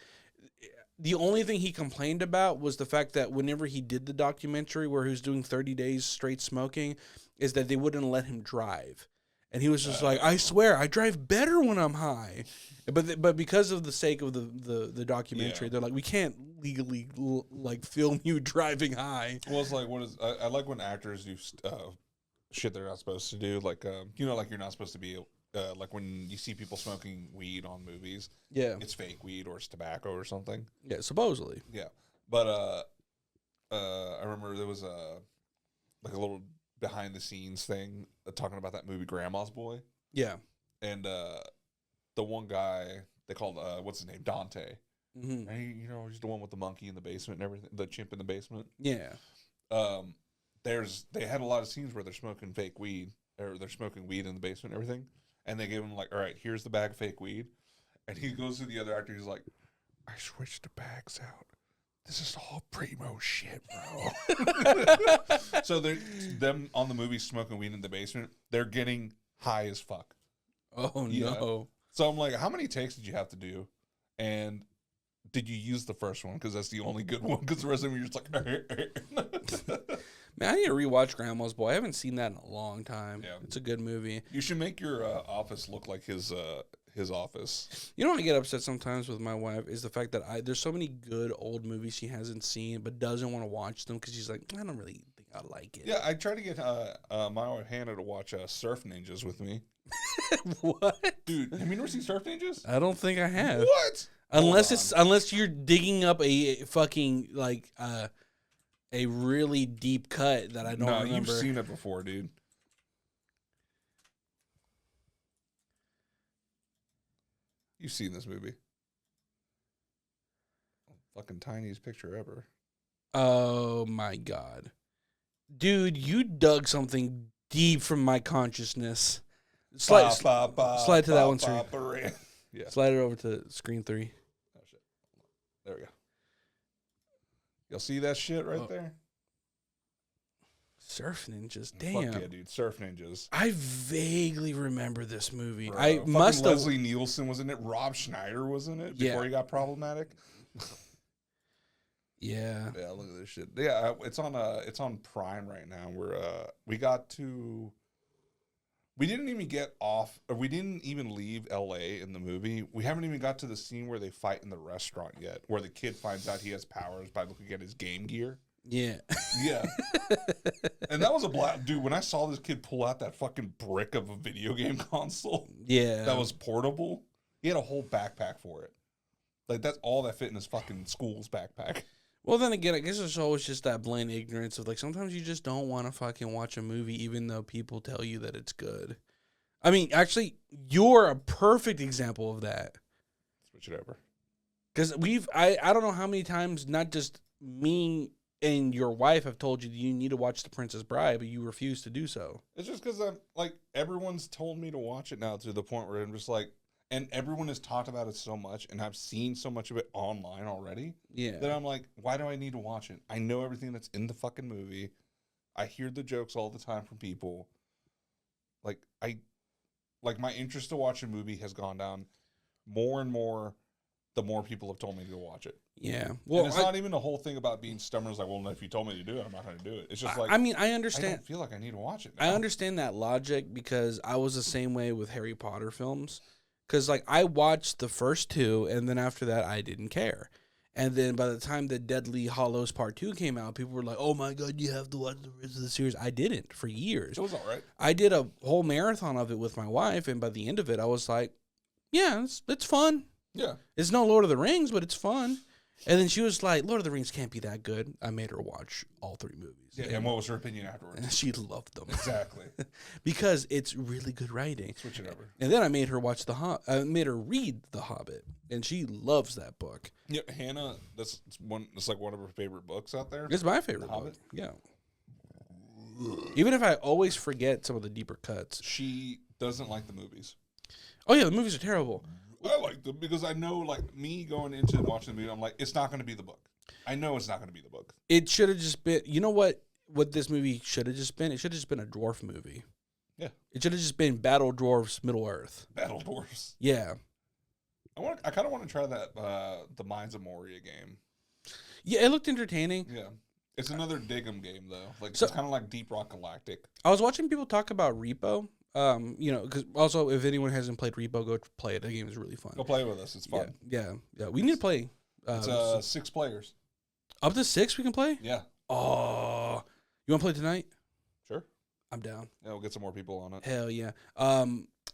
B: The only thing he complained about was the fact that whenever he did the documentary where he was doing 30 days straight smoking, is that they wouldn't let him drive. And he was just like, I swear, I drive better when I'm high. But because of the sake of the documentary, they're like, we can't legally film you driving high.
A: Well, it's like, I like when actors do shit they're not supposed to do, like like you're not supposed to be like when you see people smoking weed on movies.
B: Yeah,
A: it's fake weed or it's tobacco or something.
B: Yeah, supposedly.
A: Yeah, but I remember there was a little behind the scenes thing talking about that movie Grandma's Boy.
B: Yeah,
A: and the one guy they called what's his name, Dante.
B: Mm-hmm.
A: And he's the one with the monkey in the basement and everything, the chimp in the basement.
B: Yeah.
A: They had a lot of scenes where they're smoking fake weed, or they're smoking weed in the basement and everything, and they gave him like, all right, here's the bag of fake weed, and he goes to the other actor, he's like, I switched the bags out. This is all primo shit, bro. So them on the movie smoking weed in the basement, they're getting high as fuck.
B: Oh no.
A: So I'm like, how many takes did you have to do, and did you use the first one? Because that's the only good one. Because the rest of them, you're just like,
B: man, I need to rewatch Grandma's Boy. I haven't seen that in a long time.
A: Yeah.
B: It's a good movie.
A: You should make your office look like his office.
B: You know what I get upset sometimes with my wife is the fact that there's so many good old movies she hasn't seen but doesn't want to watch them because she's like, I don't really think I like it.
A: Yeah, I tried to get my wife Hannah to watch Surf Ninjas with me.
B: What?
A: Dude, have you never seen Surf Ninjas?
B: I don't think I have.
A: What?
B: Unless you're digging up a fucking a really deep cut that I don't remember.
A: You've seen it before, dude. You've seen this movie. Fucking tiniest picture ever.
B: Oh my god. Dude, you dug something deep from my consciousness. Slide to that one, sir.
A: Yeah.
B: Slide it over to screen 3.
A: Oh, shit. There we go. Y'all see that shit right there?
B: Surf Ninjas, damn.
A: Fuck yeah, dude. Surf Ninjas.
B: I vaguely remember this movie.
A: Bro,
B: I must have.
A: Leslie Nielsen was in it. Rob Schneider was in it before he got problematic.
B: Yeah.
A: Yeah, look at this shit. Yeah, it's on Prime right now. We didn't even get off, or we didn't even leave LA in the movie. We haven't even got to the scene where they fight in the restaurant yet, where the kid finds out he has powers by looking at his game gear.
B: Yeah.
A: Yeah. And that was a blast. Dude, when I saw this kid pull out that fucking brick of a video game console
B: that
A: was portable, he had a whole backpack for it. Like, that's all that fit in his fucking school's backpack.
B: Well, then again, I guess it's always just that blind ignorance of, like, sometimes you just don't want to fucking watch a movie even though people tell you that it's good. I mean, actually, you're a perfect example of that.
A: Switch it over.
B: Because I don't know how many times, not just me and your wife have told you that you need to watch The Princess Bride, but you refuse to do so.
A: It's just because I'm, like, everyone's told me to watch it now to the point where I'm just like, and everyone has talked about it so much, and I've seen so much of it online already.
B: Yeah.
A: That I'm like, why do I need to watch it? I know everything that's in the fucking movie. I hear the jokes all the time from people. Like, my interest to watch a movie has gone down more and more the more people have told me to go watch it.
B: Yeah.
A: Well, and it's not even the whole thing about being stubborn. It's like, well, if you told me to do it, I'm not going to do it. It's just like,
B: I mean, I understand.
A: I don't feel like I need to watch it now.
B: I understand that logic because I was the same way with Harry Potter films. Because, like, I watched the first two, and then after that, I didn't care. And then by the time the Deadly Hallows Part 2 came out, people were like, oh, my God, you have to watch the rest of the series. I didn't for years.
A: It was all right.
B: I did a whole marathon of it with my wife, and by the end of it, I was like, yeah, it's fun.
A: Yeah.
B: It's no Lord of the Rings, but it's fun. And then she was like, Lord of the Rings can't be that good. I made her watch all 3 movies.
A: Yeah, and what was her opinion afterwards?
B: She loved them.
A: Exactly.
B: Because it's really good writing.
A: Switch it over.
B: And then I made her watch I made her read The Hobbit, and she loves that book.
A: Yeah, Hannah, that's like one of her favorite books out there.
B: It's my favorite book. Yeah. Even if I always forget some of the deeper cuts.
A: She doesn't like the movies.
B: Oh, yeah, the movies are terrible.
A: I like them because I know, like, me going into watching the movie, I'm like, it's not going to be the book. I know it's not going to be the book.
B: It should have just been, you know what this movie should have just been? It should have just been a dwarf movie. Yeah. It should have just been Battle Dwarfs Middle Earth.
A: Battle Dwarfs.
B: Yeah.
A: I kind of want to try that, the Mines of Moria game.
B: Yeah, it looked entertaining.
A: Yeah. It's another Dig'em game, though. Like, so, it's kind of like Deep Rock Galactic.
B: I was watching people talk about Repo. Because also, if anyone hasn't played Repo, go play it. That game is really fun.
A: Go play with us. It's fun.
B: Yeah. We need to play.
A: It's 6 players.
B: Up to 6 we can play?
A: Yeah.
B: Oh. You want to play tonight?
A: Sure.
B: I'm down.
A: Yeah, we'll get some more people on it.
B: Hell yeah.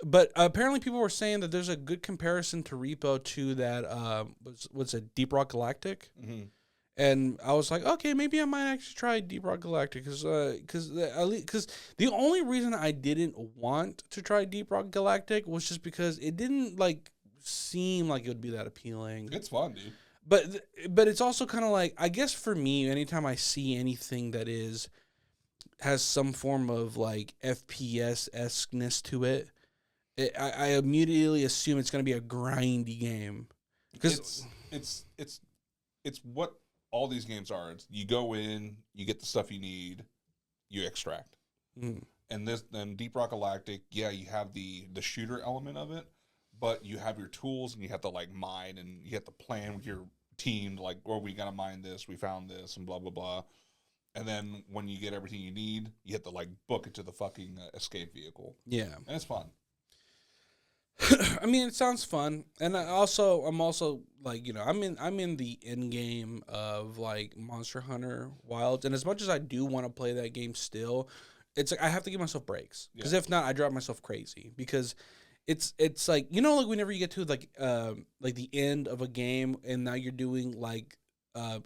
B: But apparently people were saying that there's a good comparison to Repo to that, what's it, Deep Rock Galactic? Mm-hmm. And I was like, okay, maybe I might actually try Deep Rock Galactic because the only reason I didn't want to try Deep Rock Galactic was just because it didn't like seem like it would be that appealing.
A: It's fun, dude.
B: But it's also kind of like, I guess for me, anytime I see anything that has some form of like FPS-esqueness to it, I immediately assume it's going to be a grindy game. Because
A: it's what all these games are. It's, you go in, you get the stuff you need, you extract. Mm. And then Deep Rock Galactic, yeah, you have the shooter element of it, but you have your tools and you have to like mine and you have to plan with your team, like, oh, we gotta mine this, we found this, and blah blah blah. And then when you get everything you need, you have to like book it to the fucking escape vehicle. Yeah, and it's fun.
B: I mean, it sounds fun, and I'm also like, you know, I'm in the end game of like Monster Hunter Wilds, and as much as I do want to play that game still, it's like I have to give myself breaks because if not, I drive myself crazy. Because it's like, you know, like whenever you get to like the end of a game, and now you're doing like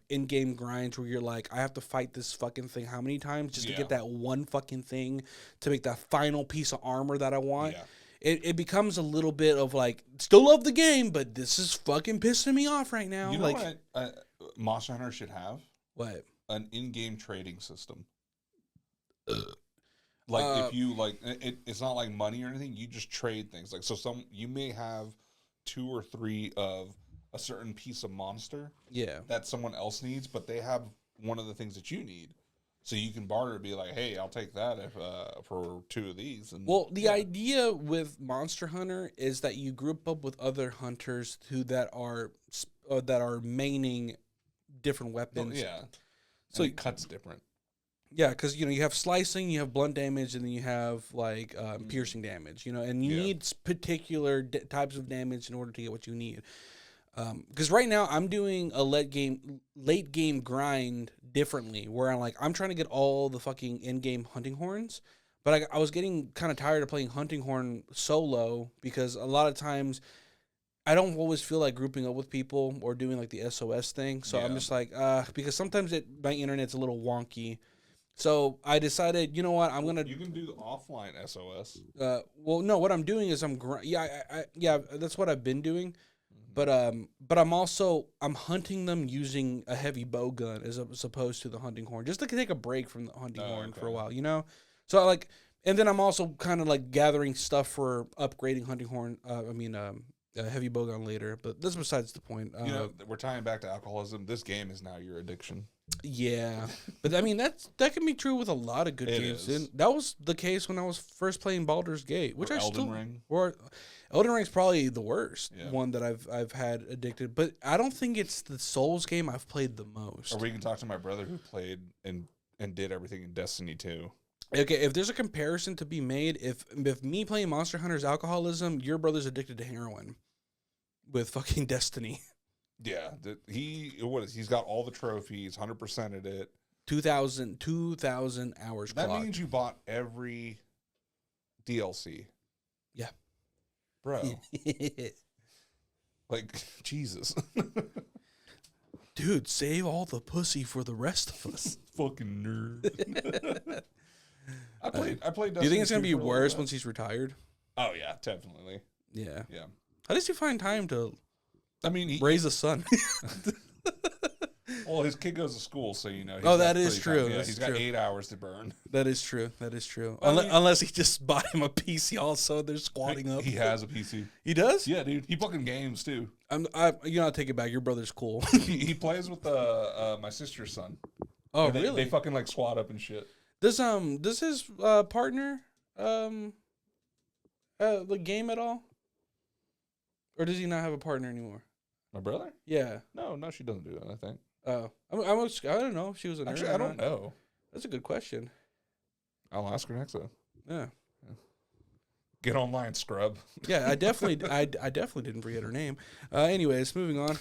B: in-game grinds where you're like, I have to fight this fucking thing how many times just to get that one fucking thing to make that final piece of armor that I want. Yeah. It becomes a little bit of like, still love the game, but this is fucking pissing me off right now.
A: You know
B: like,
A: what Monster Hunter should have?
B: What?
A: An in-game trading system. Like if you like, it's not like money or anything. You just trade things. Like, so you may have 2 or 3 of a certain piece of monster. Yeah. That someone else needs, but they have one of the things that you need. So you can barter, be like, hey, I'll take that for 2 of these. And
B: well, the idea with Monster Hunter is that you group up with other hunters that are maining different weapons.
A: Oh, yeah. So it cuts different.
B: Yeah, because, you know, you have slicing, you have blunt damage, and then you have, like, piercing damage, you know, and you need particular types of damage in order to get what you need. Because right now I'm doing a late game grind differently, where I'm trying to get all the fucking in-game hunting horns, but I was getting kind of tired of playing hunting horn solo because a lot of times I don't always feel like grouping up with people or doing like the SOS thing. So I'm
A: Yeah.
B: just like, because sometimes my internet's a little wonky. So I decided, you know what, I'm gonna.
A: You can do the offline SOS.
B: Well, no, what I'm doing is yeah, that's what I've been doing. But I'm hunting them using a heavy bow gun as opposed to the hunting horn, just to take a break from the hunting horn for a while, you know. So and then I'm also kind of like gathering stuff for upgrading hunting horn. A heavy bow gun later, but that's besides the point.
A: We're tying back to alcoholism. This game is now your addiction.
B: Yeah, but I mean that can be true with a lot of good games. And that was the case when I was first playing Baldur's Gate, which Elden Ring's probably the worst one that I've had addicted. But I don't think it's the Souls game I've played the most.
A: Or we can talk to my brother who played and did everything in Destiny 2.
B: Okay, if there's a comparison to be made, if me playing Monster Hunter's alcoholism, your brother's addicted to heroin with fucking Destiny.
A: Yeah, he's got all the trophies, 100% at it.
B: 2,000 hours
A: That
B: clocked.
A: means you bought every DLC.
B: Yeah.
A: Bro. Like, Jesus.
B: Dude, save all the pussy for the rest of us.
A: Fucking nerd. I played Destiny.
B: Do you think it's going to be worse once he's retired?
A: Oh, yeah, definitely.
B: Yeah.
A: Yeah.
B: How does he find time to
A: raise
B: a son?
A: Well, his kid goes to school, so he's
B: that is true.
A: Yeah, he's got 8 hours to burn.
B: That is true. Unless he just bought him a PC also, they're squatting up.
A: He has a PC.
B: He does?
A: Yeah, dude. He fucking games, too.
B: I'll take it back. Your brother's cool.
A: he plays with my sister's son.
B: Oh,
A: really? They fucking, like, squat up and shit.
B: Does his partner the game at all? Or does he not have a partner anymore?
A: My brother?
B: Yeah.
A: No, she doesn't do that, I think.
B: Oh. I don't know if she was a nerd.
A: Actually, I don't know.
B: That's a good question.
A: I'll ask her next time.
B: Yeah.
A: Get online, scrub.
B: Yeah, I definitely didn't forget her name. Anyways, moving on.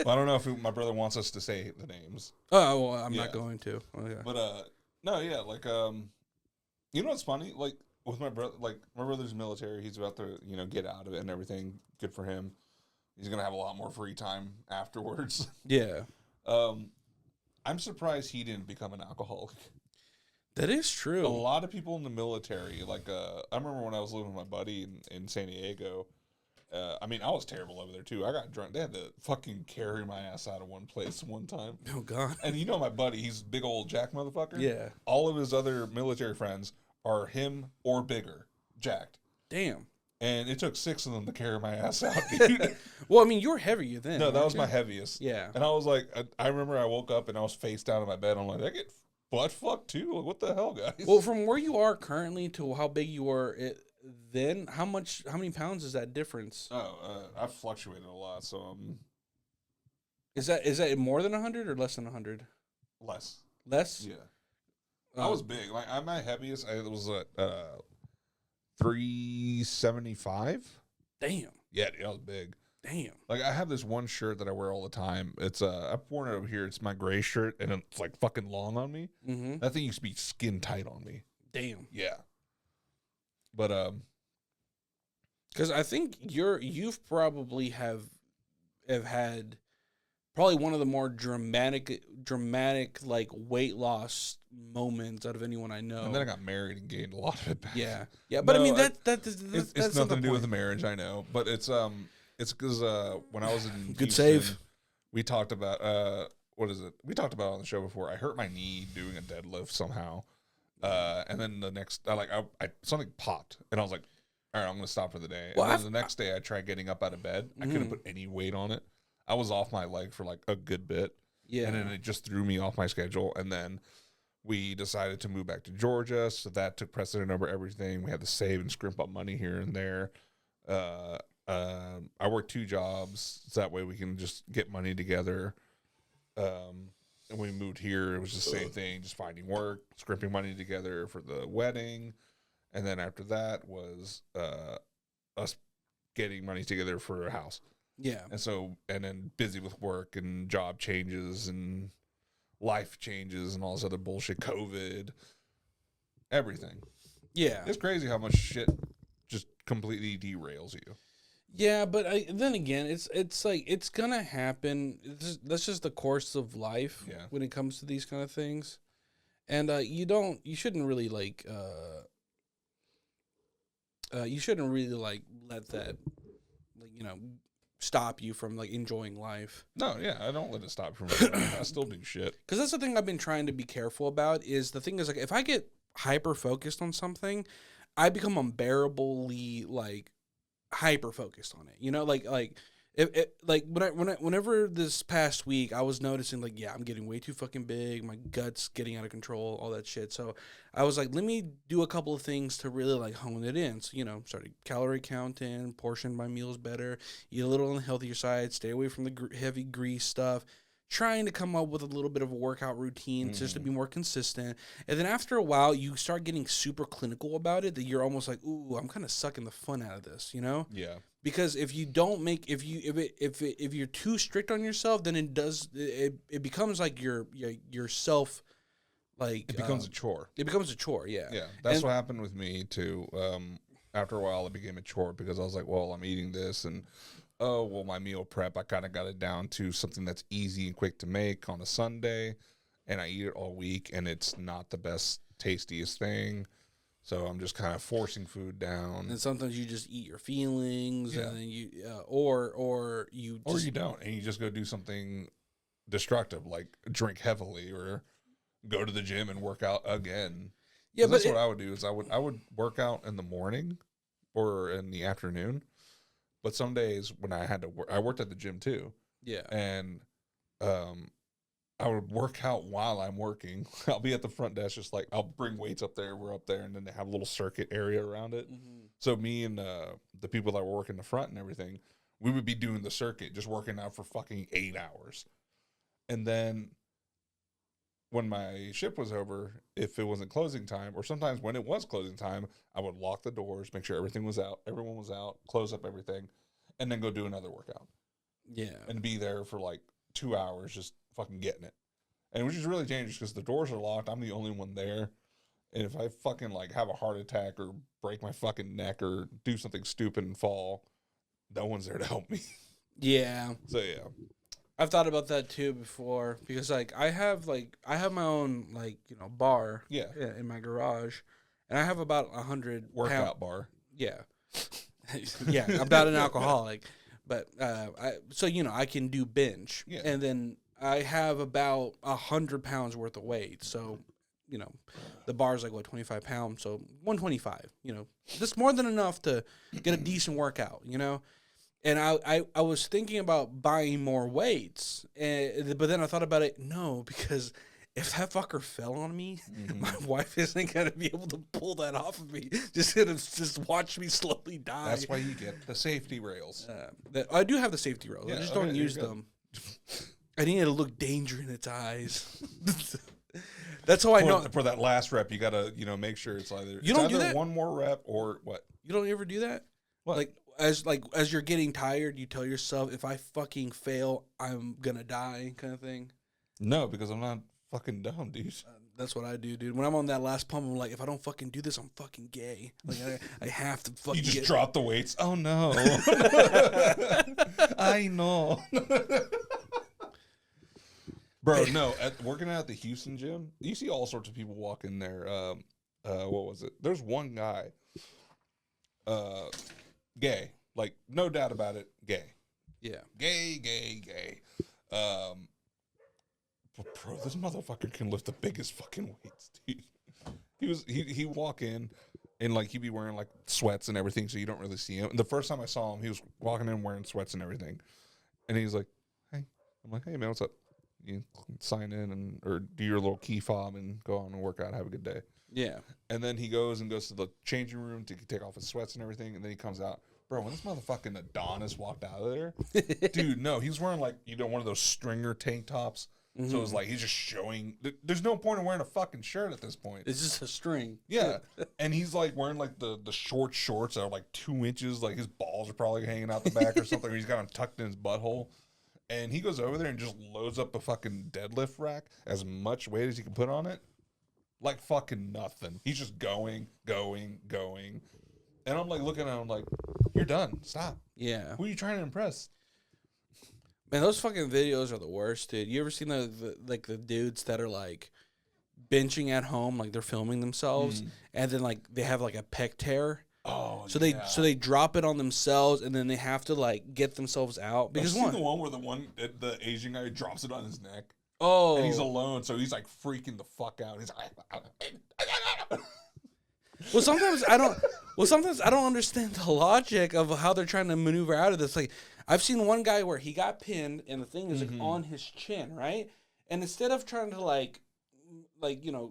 A: Well, I don't know if my brother wants us to say the names.
B: Oh, well, I'm not going to. Okay.
A: But, no, yeah, like, you know what's funny? Like, with my brother, my brother's military. He's about to, get out of it and everything. Good for him. He's going to have a lot more free time afterwards.
B: Yeah.
A: I'm surprised he didn't become an alcoholic.
B: That is true.
A: A lot of people in the military, I remember when I was living with my buddy in San Diego. I was terrible over there, too. I got drunk. They had to fucking carry my ass out of one place one time.
B: Oh, God.
A: And my buddy, he's a big old jack motherfucker.
B: Yeah.
A: All of his other military friends are him or bigger, jacked.
B: Damn.
A: And it took 6 of them to carry my ass out, dude.
B: Well, you're heavier then.
A: No, that was my heaviest.
B: Yeah.
A: And I was like, I remember I woke up and I was face down in my bed. I'm like, I get butt fucked too? Like, what the hell, guys?
B: Well, from where you are currently to how big you were then, how many pounds is that difference?
A: I've fluctuated a lot, so
B: Is that more than 100 or less than 100?
A: Less.
B: Less?
A: Yeah. I was big. Like, my heaviest, it was 375.
B: Damn.
A: Yeah, dude, I was big.
B: Damn.
A: Like, I have this one shirt that I wear all the time. It's I've worn it over here. It's my gray shirt, and it's like fucking long on me.
B: Mm-hmm.
A: That thing used to be skin tight on me.
B: Damn.
A: Yeah. But
B: because I think you've probably have had probably one of the more dramatic like weight loss moments out of anyone I know.
A: And then I got married and gained a lot of it back.
B: Yeah, yeah. But no, I mean that's
A: it's nothing to do with the marriage, I know. But it's because when I was in
B: good
A: Houston,
B: save.
A: We talked about what is it? We talked about it on the show before. I hurt my knee doing a deadlift somehow, and then the next I something popped, and I was like, all right, I'm gonna stop for the day.
B: Well,
A: and then the next day I tried getting up out of bed. I couldn't put any weight on it. I was off my leg for like a good bit.
B: Yeah.
A: And then it just threw me off my schedule. And then we decided to move back to Georgia. So that took precedent over everything. We had to save and scrimp up money here and there. I worked 2 jobs. So that way we can just get money together. And when we moved here, it was the same thing. Just finding work, scrimping money together for the wedding. And then after that was us getting money together for a house.
B: Yeah.
A: And then busy with work and job changes and life changes and all this other bullshit, COVID, everything.
B: Yeah.
A: It's crazy how much shit just completely derails you.
B: Yeah, but then again, it's like it's gonna happen. That's just the course of life
A: Yeah.
B: when it comes to these kind of things. And you shouldn't really like you shouldn't really like let that like stop you from like enjoying life.
A: No, yeah, I don't let it stop you from enjoying it. I still do shit.
B: Because that's the thing I've been trying to be careful about. Is the thing is like if I get hyper focused on something, I become unbearably like hyper focused on it. Like it like whenever this past week I was noticing like I'm getting way too fucking big, my gut's getting out of control, all that shit. So I was like, let me do a couple of things to really like hone it in. So started calorie counting, portion my meals better, eat a little on the healthier side, stay away from the heavy grease stuff. Trying to come up with a little bit of a workout routine just to be more consistent. And then after a while, you start getting super clinical about it that you're almost like, ooh, I'm kind of sucking the fun out of this,
A: Yeah.
B: Because if you don't make if you're too strict on yourself, then it becomes like your self like
A: It becomes a chore.
B: It becomes a chore, yeah.
A: Yeah, that's what happened with me too. After a while, it became a chore because I was like, well, I'm eating this, and oh, well, my meal prep, I kind of got it down to something that's easy and quick to make on a Sunday, and I eat it all week, and it's not the best, tastiest thing. So I'm just kind of forcing food down.
B: And sometimes you just eat your feelings,
A: Yeah.
B: and then you or you
A: Or you don't, and you just go do something destructive, like drink heavily or go to the gym and work out again.
B: yeah, but
A: That's what I would do is I would work out in the morning or in the afternoon. But some days when I had to work, I worked at the gym too.
B: yeah.
A: And I would work out while I'm working. I'll be at the front desk, just like I'll bring weights up there. We're up there, and then they have a little circuit area around it.
B: Mm-hmm.
A: So me and the people that were working the front and everything, we would be doing the circuit, just working out for fucking 8 hours. And then when my shift was over, if it wasn't closing time, or sometimes when it was closing time, I would lock the doors, make sure everyone was out, close up everything, and then go do another workout.
B: Yeah.
A: And be there for like 2 hours just fucking getting it. And which is really dangerous because the doors are locked. I'm the only one there. And if I fucking like have a heart attack or break my fucking neck or do something stupid and fall, no one's there to help me.
B: Yeah.
A: So yeah.
B: I've thought about that too before because like I have my own like bar
A: Yeah.
B: in my garage, and I have about 100
A: Workout bar.
B: Yeah, yeah. I'm not an alcoholic, but I can do bench,
A: Yeah.
B: and then I have about 100 pounds worth of weight. So the bar's like 25 pounds, so 125. That's more than enough to get a decent workout. And I was thinking about buying more weights, but then I thought about it. No, because if that fucker fell on me, my wife isn't gonna be able to pull that off of me. Just gonna watch me slowly die.
A: That's why you get the safety rails.
B: I do have the safety rails.
A: Yeah,
B: I just
A: okay,
B: don't use
A: there you
B: them. I need to look danger in its eyes. That's how I know.
A: For that last rep, you gotta make sure it's either
B: Do that?
A: one more rep or what.
B: You don't ever do that?
A: What?
B: As you're getting tired, you tell yourself, if I fucking fail, I'm gonna die, kind of thing.
A: No, because I'm not fucking dumb, dude.
B: That's what I do, dude. When I'm on that last pump, I'm like, if I don't fucking do this, I'm fucking gay. Like I have to fucking.
A: You just drop the weights. Oh no. I know. Bro, no. Working out at the Houston gym, you see all sorts of people walk in there. What was it? There's one guy. Gay, like no doubt about it, gay.
B: Yeah.
A: Gay. But bro, this motherfucker can lift the biggest fucking weights, dude. He walk in and like he'd be wearing like sweats and everything, so you don't really see him. And the first time I saw him, he was walking in wearing sweats and everything. And he's like, "Hey." I'm like, "Hey man, what's up?" You sign in or do your little key fob and go on and work out, have a good day.
B: Yeah.
A: And then he goes to the changing room to take off his sweats and everything, and then he comes out. Bro, when this motherfucking Adonis walked out of there, dude, no, he's wearing like, one of those stringer tank tops. Mm-hmm. So it was like he's just showing. There's no point in wearing a fucking shirt at this point.
B: It's just a string.
A: Yeah. And he's like wearing like the short shorts that are like 2 inches. Like his balls are probably hanging out the back or something. Or he's got them tucked in his butthole. And he goes over there and just loads up a fucking deadlift rack, as much weight as he can put on it. Like fucking nothing. He's just going. And I'm like looking at him like, you're done. Stop.
B: Yeah.
A: Who are you trying to impress?
B: Man, those fucking videos are the worst, dude. You ever seen the dudes that are like benching at home, like they're filming themselves, and then like they have like a pec tear.
A: Oh,
B: so they drop it on themselves, and then they have to like get themselves out because
A: the one where the Asian guy drops it on his neck.
B: Oh,
A: and he's alone, so he's like freaking the fuck out. He's like,
B: well, sometimes I don't understand the logic of how they're trying to maneuver out of this. Like, I've seen one guy where he got pinned, and the thing is like on his chin, right? And instead of trying to like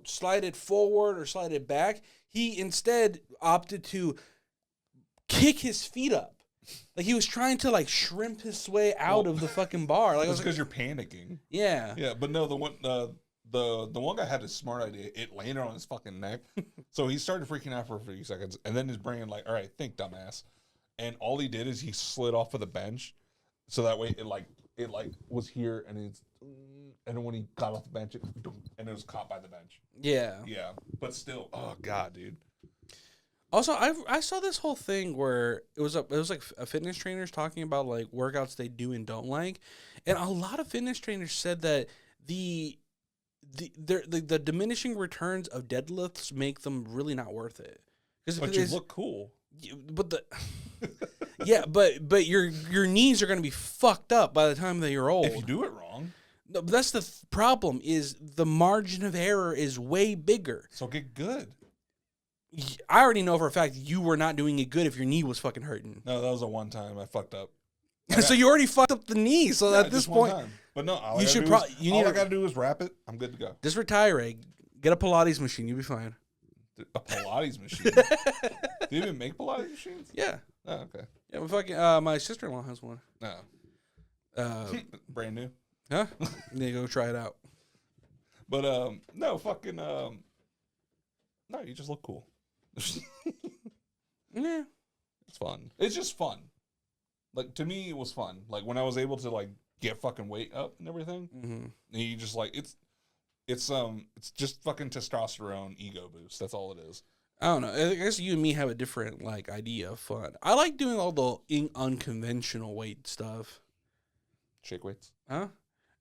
B: slide it forward or slide it back, he instead opted to kick his feet up. Like he was trying to like shrimp his way out of the fucking bar. Like,
A: it's because you're panicking.
B: Yeah.
A: Yeah, but no, the one guy had a smart idea. It landed on his fucking neck, so he started freaking out for a few seconds, and then his brain like, all right, think, dumbass. And all he did is he slid off of the bench, so that way it was here, and then when he got off the bench, and it was caught by the bench.
B: Yeah.
A: Yeah, but still, oh god, dude.
B: Also, I saw this whole thing where it was like a fitness trainers talking about like workouts they do and don't like, and a lot of fitness trainers said that the diminishing returns of deadlifts make them really not worth it.
A: But you look cool.
B: But but your knees are going to be fucked up by the time that you're old
A: if you do it wrong.
B: No, but that's the problem. Is the margin of error is way bigger.
A: So get good.
B: I already know for a fact you were not doing it good if your knee was fucking hurting.
A: No, that was a one time I fucked up.
B: So you already fucked up the knee. So at this point,
A: but no, all
B: I
A: gotta do is wrap it. I'm good to go.
B: Just retire, Egg. Get a Pilates machine. You'll be fine.
A: A Pilates machine? Do you even make Pilates machines?
B: Yeah.
A: Oh, okay.
B: Yeah, fucking. My sister-in-law has one.
A: No. Brand new.
B: Huh? You go try it out.
A: But no, fucking no, you just look cool.
B: Yeah.
A: It's fun. It's just fun. Like to me, it was fun. Like when I was able to like get fucking weight up and everything. Mm-hmm. And you just like it's just fucking testosterone ego boost. That's all it is.
B: I don't know. I guess you and me have a different like idea of fun. I like doing all the unconventional weight stuff.
A: Shake weights?
B: Huh?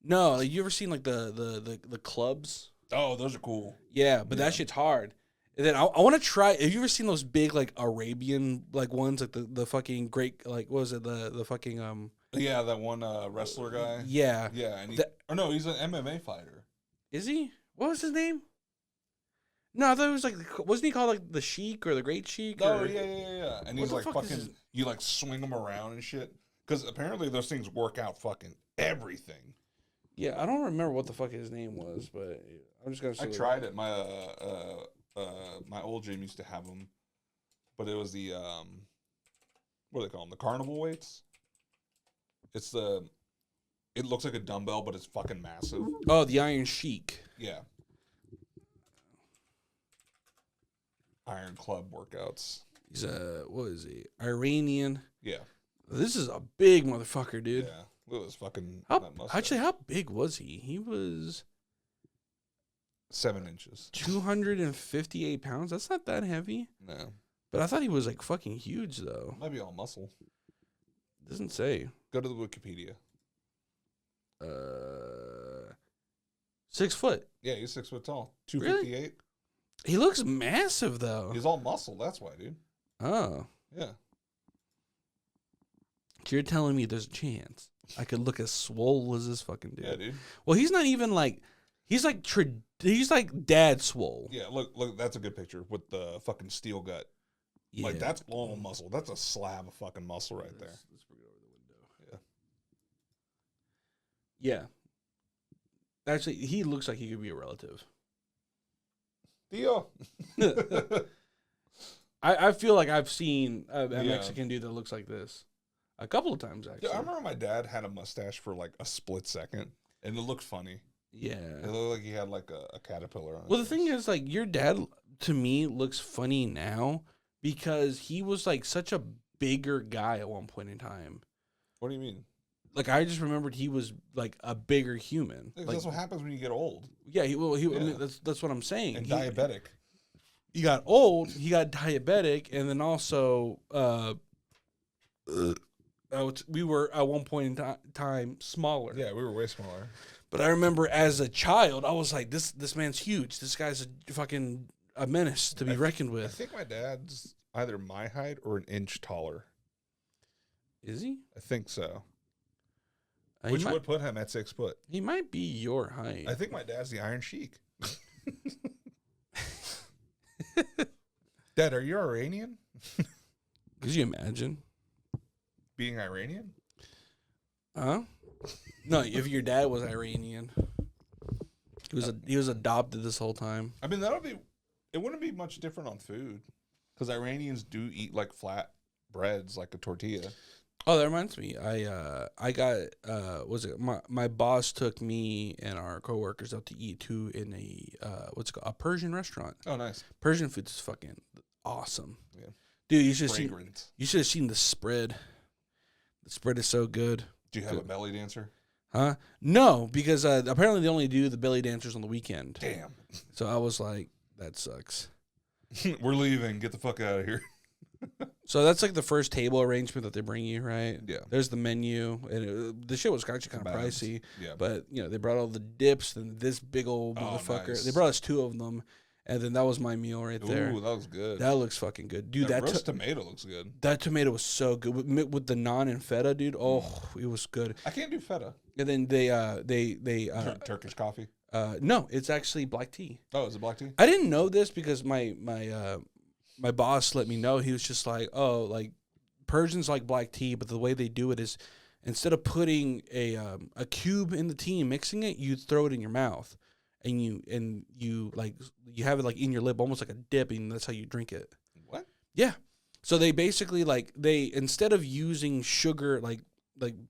B: No. Like, you ever seen like the clubs?
A: Oh, those are cool.
B: Yeah, but that shit's hard. And then I want to try. Have you ever seen those big like Arabian like ones like the fucking great like what was it the fucking
A: Yeah, that one wrestler guy.
B: Yeah.
A: Yeah, and he's an MMA fighter.
B: Is he? What was his name? No, I thought it was like wasn't he called like the Sheik or the Great Sheik?
A: Oh yeah. And he's like fucking you like swing him around and shit because apparently those things work out fucking everything.
B: Yeah, I don't remember what the fuck his name was, but I'm just gonna say
A: I tried it. My old gym used to have them, but it was the what do they call them? The carnival weights. It looks like a dumbbell, but it's fucking massive.
B: Oh, the Iron Sheik.
A: Yeah. Iron Club workouts.
B: He's what is he? Iranian.
A: Yeah.
B: This is a big motherfucker, dude.
A: Yeah. Look at this fucking.
B: Actually, how big was he? He was
A: 7 inches.
B: 258 pounds. That's not that heavy.
A: No.
B: But I thought he was like fucking huge though.
A: Might be all muscle.
B: Doesn't say.
A: Go to the Wikipedia.
B: 6 foot.
A: Yeah, he's 6 foot tall. 258. Really?
B: He looks massive though.
A: He's all muscle. That's why, dude.
B: Oh.
A: Yeah.
B: So you're telling me there's a chance I could look as swole as this fucking dude?
A: Yeah, dude.
B: Well, he's not even like. He's like dad swole.
A: Yeah, look, that's a good picture with the fucking steel gut. Yeah. Like that's all muscle. That's a slab of fucking muscle right there. Let's bring it over the window.
B: Yeah. Yeah. Actually, he looks like he could be a relative.
A: Theo.
B: I feel like I've seen a Mexican dude that looks like this a couple of times actually.
A: Yeah, I remember my dad had a mustache for like a split second, and it looked funny.
B: Yeah.
A: It looked like he had like a caterpillar on his
B: Well, the thing is, like, your dad, to me, looks funny now because he was, like, such a bigger guy at one point in time.
A: What do you mean?
B: Like, I just remembered he was, like, a bigger human. Like,
A: that's what happens when you get old.
B: Yeah, I mean, that's what I'm saying.
A: And diabetic.
B: he got old, he got diabetic, and then also we were at one point in time smaller.
A: Yeah, we were way smaller.
B: But I remember as a child, I was like, this man's huge. This guy's a menace to be reckoned with.
A: I think my dad's either my height or an inch taller.
B: Is he?
A: I think so.
B: Which
A: would put him at 6 foot.
B: He might be your height.
A: I think my dad's the Iron Sheik. Dad, are you Iranian?
B: Could you imagine
A: being Iranian?
B: Huh? No, if your dad was Iranian, he was adopted this whole time.
A: I mean, it wouldn't be much different on food, because Iranians do eat like flat breads, like a tortilla.
B: Oh, that reminds me. I got my boss took me and our coworkers out to eat too in a Persian restaurant.
A: Oh, nice.
B: Persian food is fucking awesome.
A: Yeah,
B: dude, you should have seen the spread. The spread is so good.
A: Do you have a belly dancer?
B: Huh? No, because apparently they only do the belly dancers on the weekend.
A: Damn.
B: So I was like, that sucks.
A: We're leaving. Get the fuck out of here.
B: So that's like the first table arrangement that they bring you, right?
A: Yeah.
B: There's the menu, and the shit was actually kind of pricey.
A: Yeah.
B: But they brought all the dips and this big old motherfucker. Nice. They brought us 2 of them, and then that was my meal right there.
A: Ooh, that was good.
B: That looks fucking good, dude.
A: That roast tomato looks good.
B: That tomato was so good with the naan and feta, dude. Oh, it was good.
A: I can't do feta.
B: And then they
A: Turkish coffee.
B: No, it's actually black tea.
A: Oh, is it black tea?
B: I didn't know this because my boss let me know. He was just like, oh, like Persians like black tea, but the way they do it is instead of putting a cube in the tea and mixing it, you throw it in your mouth, and you have it like in your lip, almost like a dip, and that's how you drink it.
A: What?
B: Yeah. So they basically instead of using sugar, like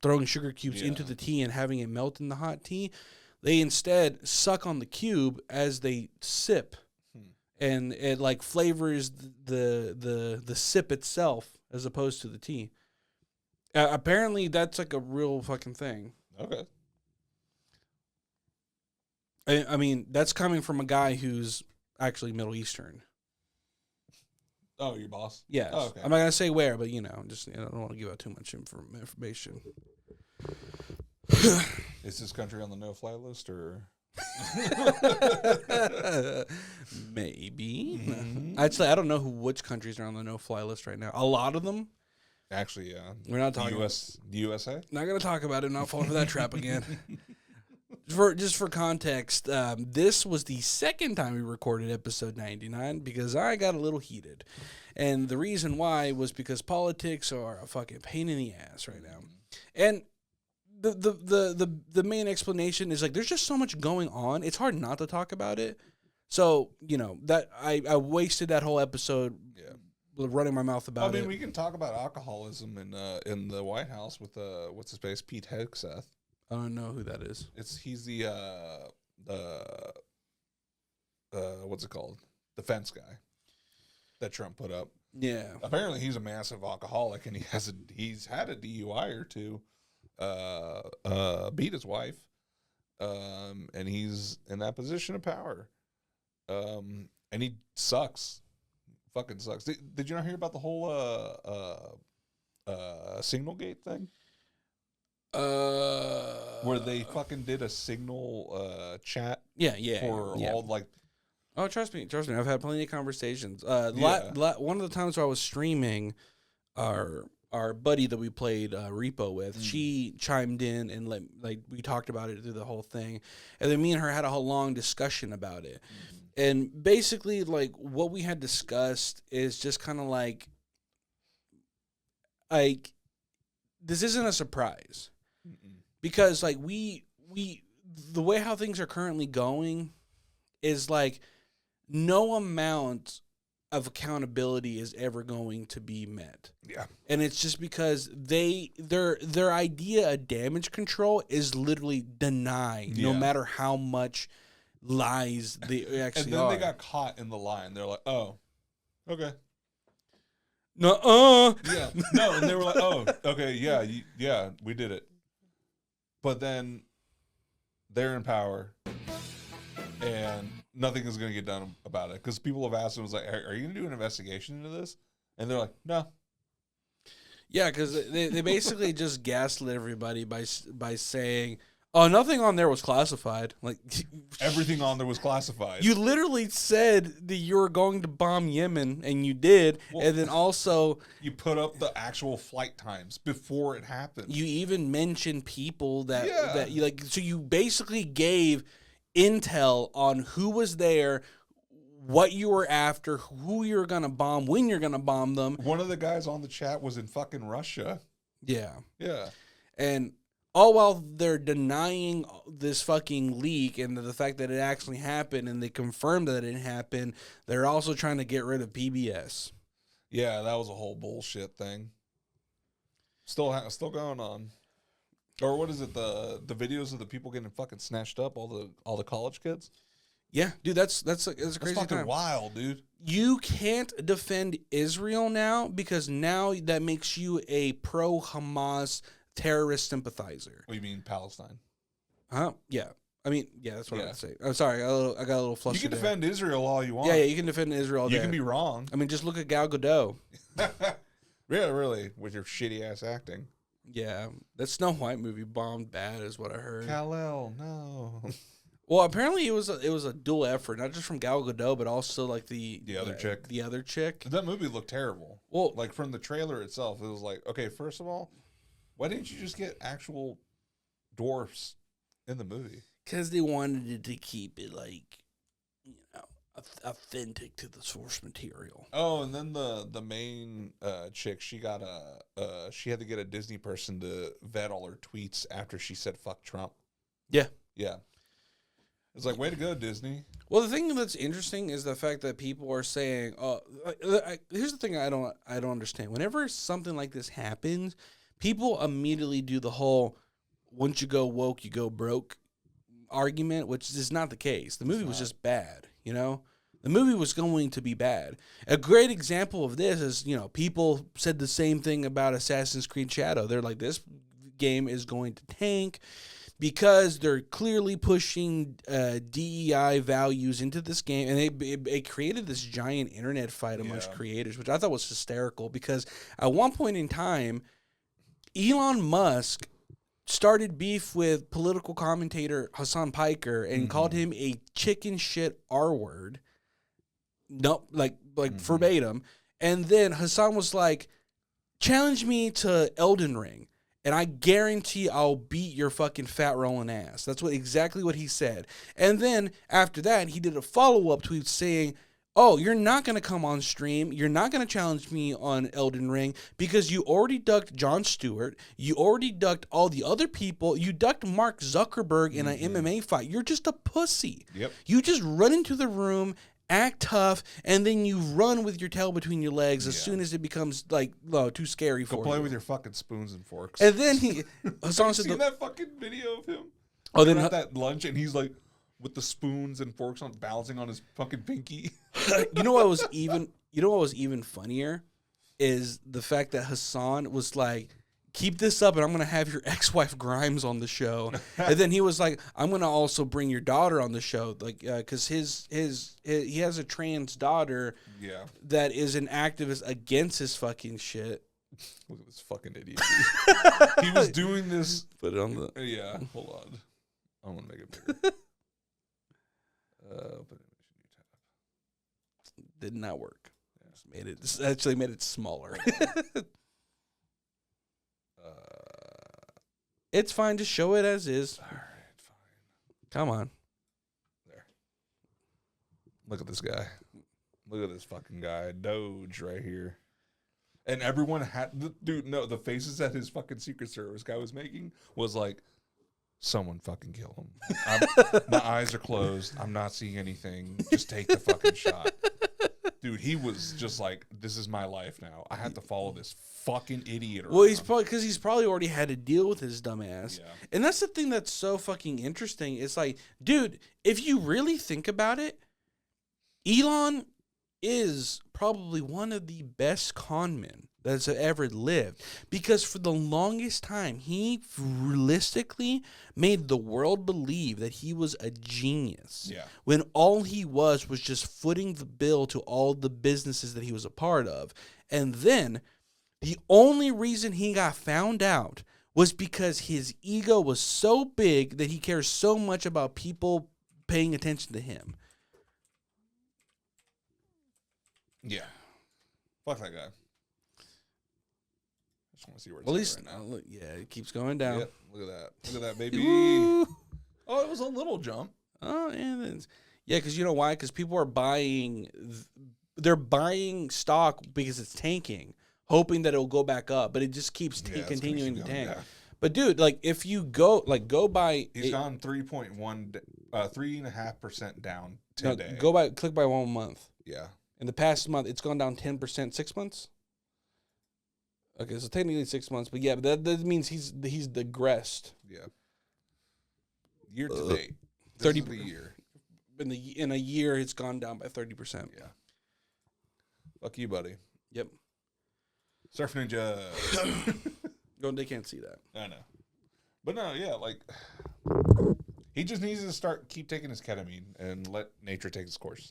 B: throwing sugar cubes into the tea and having it melt in the hot tea, they instead suck on the cube as they sip. And it like flavors the sip itself as opposed to the tea. Apparently, that's like a real fucking thing.
A: Okay.
B: I mean, that's coming from a guy who's actually Middle Eastern.
A: Oh, your boss?
B: Yes.
A: Oh, okay.
B: I'm not gonna say where, but just I don't want to give out too much information.
A: Is this country on the no-fly list or?
B: Maybe. Mm-hmm. Actually, I don't know which countries are on the no-fly list right now. A lot of them.
A: Actually, yeah.
B: We're not talking
A: the USA.
B: Not going to talk about it. Not falling for that trap again. Just for context, this was the second time we recorded episode 99 because I got a little heated, and the reason why was because politics are a fucking pain in the ass right now, and. The main explanation is like there's just so much going on. It's hard not to talk about it. So that I wasted that whole episode running my mouth about it.
A: I mean, we can talk about alcoholism in the White House with what's his face, Pete Hegseth.
B: I don't know who that is.
A: He's the what's it called? Defense guy that Trump put up.
B: Yeah.
A: Apparently, he's a massive alcoholic, and he's had a DUI or two. Beat his wife, and he's in that position of power, and he sucks, fucking sucks. Did you not hear about the whole Signal Gate thing? Where they fucking did a Signal chat, all like.
B: Oh, trust me, I've had plenty of conversations. One of the times where I was streaming, our buddy that we played Repo with, she chimed in and we talked about it through the whole thing, and then me and her had a whole long discussion about it. And basically, like what we had discussed is just kind of like this isn't a surprise because like we the way how things are currently going is like no amount of accountability is ever going to be met.
A: Yeah.
B: And it's just because their idea of damage control is literally denied no matter how much lies they actually are.
A: And then they got caught in the line. They're like, oh, okay.
B: No,
A: Yeah. No, and they were like, oh, okay, yeah, we did it. But then they're in power. And nothing is going to get done about it. Because people have asked him, was like, are you going to do an investigation into this? And they're like, no.
B: Yeah, because they basically just gaslit everybody by saying, oh, nothing on there was classified. Like
A: everything on there was classified.
B: You literally said that you were going to bomb Yemen, and you did. Well, and then also
A: you put up the actual flight times before it happened.
B: You even mentioned people that you like. So you basically gave intel on who was there, what you were after, who you're gonna bomb, when you're gonna bomb them.
A: One of the guys on the chat was in fucking Russia.
B: Yeah.
A: Yeah.
B: And all while they're denying this fucking leak and the fact that it actually happened, and they confirmed that it happened, they're also trying to get rid of PBS.
A: Yeah, that was a whole bullshit thing. Still going on. Or what is it? The videos of the people getting fucking snatched up, all the college kids.
B: Yeah, dude, that's a crazy
A: fucking
B: time.
A: Wild, dude.
B: You can't defend Israel now because now that makes you a pro-Hamas terrorist sympathizer.
A: What do you mean, Palestine?
B: Huh? Yeah. I mean, yeah, that's what I would say. I'm sorry, I got a little flustered.
A: You can defend Israel all you want.
B: Yeah, you can defend Israel.
A: You can be wrong.
B: I mean, just look at Gal Gadot.
A: Yeah, really, with your shitty ass acting.
B: Yeah, that Snow White movie bombed bad, is what I heard.
A: Kal-El, no.
B: Well, apparently it was a dual effort, not just from Gal Gadot, but also like the
A: other chick.
B: The other chick.
A: That movie looked terrible. Well, like from the trailer itself, it was like, okay, first of all, why didn't you just get actual dwarfs in the movie?
B: Because they wanted it to keep it like, authentic to the source material.
A: Oh, and then the main chick, she got she had to get a Disney person to vet all her tweets after she said "fuck Trump."
B: Yeah.
A: It's like, way to go, Disney.
B: Well, the thing that's interesting is the fact that people are saying, "Oh, here's the thing I don't understand. Whenever something like this happens, people immediately do the whole once you go woke, you go broke argument, which is not the case. The movie was just bad, The movie was going to be bad. A great example of this is, people said the same thing about Assassin's Creed Shadow. They're like, this game is going to tank because they're clearly pushing DEI values into this game. And it created this giant internet fight amongst creators, which I thought was hysterical because at one point in time, Elon Musk started beef with political commentator Hassan Piker and called him a chicken shit R-word. No, like verbatim. And then Hassan was like, challenge me to Elden Ring, and I guarantee I'll beat your fucking fat rolling ass. That's exactly what he said. And then after that, he did a follow-up tweet saying, oh, you're not going to come on stream. You're not going to challenge me on Elden Ring because you already ducked Jon Stewart. You already ducked all the other people. You ducked Mark Zuckerberg in an MMA fight. You're just a pussy.
A: Yep.
B: You just run into the room, act tough, and then you run with your tail between your legs as soon as it becomes too scary for you.
A: Go play with your fucking spoons and forks.
B: And then Hassan said,
A: "Seen that fucking video of him?
B: Oh, then
A: at that lunch, and he's like with the spoons and forks on balancing on his fucking pinky."
B: You know what was even funnier is the fact that Hassan was like, keep this up and I'm going to have your ex-wife Grimes on the show. And then he was like, I'm going to also bring your daughter on the show. Like, cause he has a trans daughter that is an activist against his fucking shit.
A: Look at this fucking idiot. He was doing this.
B: Put it on the.
A: Yeah. Hold on. I'm going to make it bigger. Open new tab.
B: Did not work. Just actually made it smaller. It's fine. Just show it as is.
A: All right, fine.
B: Come on.
A: There. Look at this guy. Look at this fucking guy. Doge right here. And everyone had... Dude, no, the faces that his fucking Secret Service guy was making was like, someone fucking kill him. My eyes are closed. I'm not seeing anything. Just take the fucking shot. Dude, he was just like, this is my life now. I have to follow this fucking idiot around.
B: Well, he's probably already had to deal with his dumb ass.
A: Yeah.
B: And that's the thing that's so fucking interesting. It's like, dude, if you really think about it, Elon is probably one of the best con men that's ever lived, because for the longest time he realistically made the world believe that he was a genius,
A: Yeah.
B: when all he was just footing the bill to all the businesses that he was a part of. And then the only reason he got found out was because his ego was so big that he cares so much about people paying attention to him.
A: Yeah. Fuck that guy. I just want to see where it's
B: At least,
A: right now.
B: look, yeah, it keeps going down.
A: Yep. Look at that. Look at that, baby.
B: Ooh.
A: Oh, it was a little jump.
B: Oh, and yeah, because you know why? Because people are they're buying stock because it's tanking, hoping that it'll go back up, but it just keeps continuing to tank.
A: Yeah.
B: But dude, like if you go buy,
A: He's gone 3.5% down today.
B: Click by 1 month.
A: Yeah.
B: In the past month, it's gone down 10%. 6 months. Okay, so technically 6 months, but yeah, but that means he's digressed.
A: Yeah. Year to date,
B: 30
A: the year.
B: In a year, it's gone down by 30%.
A: Yeah. Fuck you, buddy.
B: Yep.
A: Surf Ninja.
B: No, they can't see that.
A: I know. But no, yeah, like he just needs to keep taking his ketamine and let nature take its course.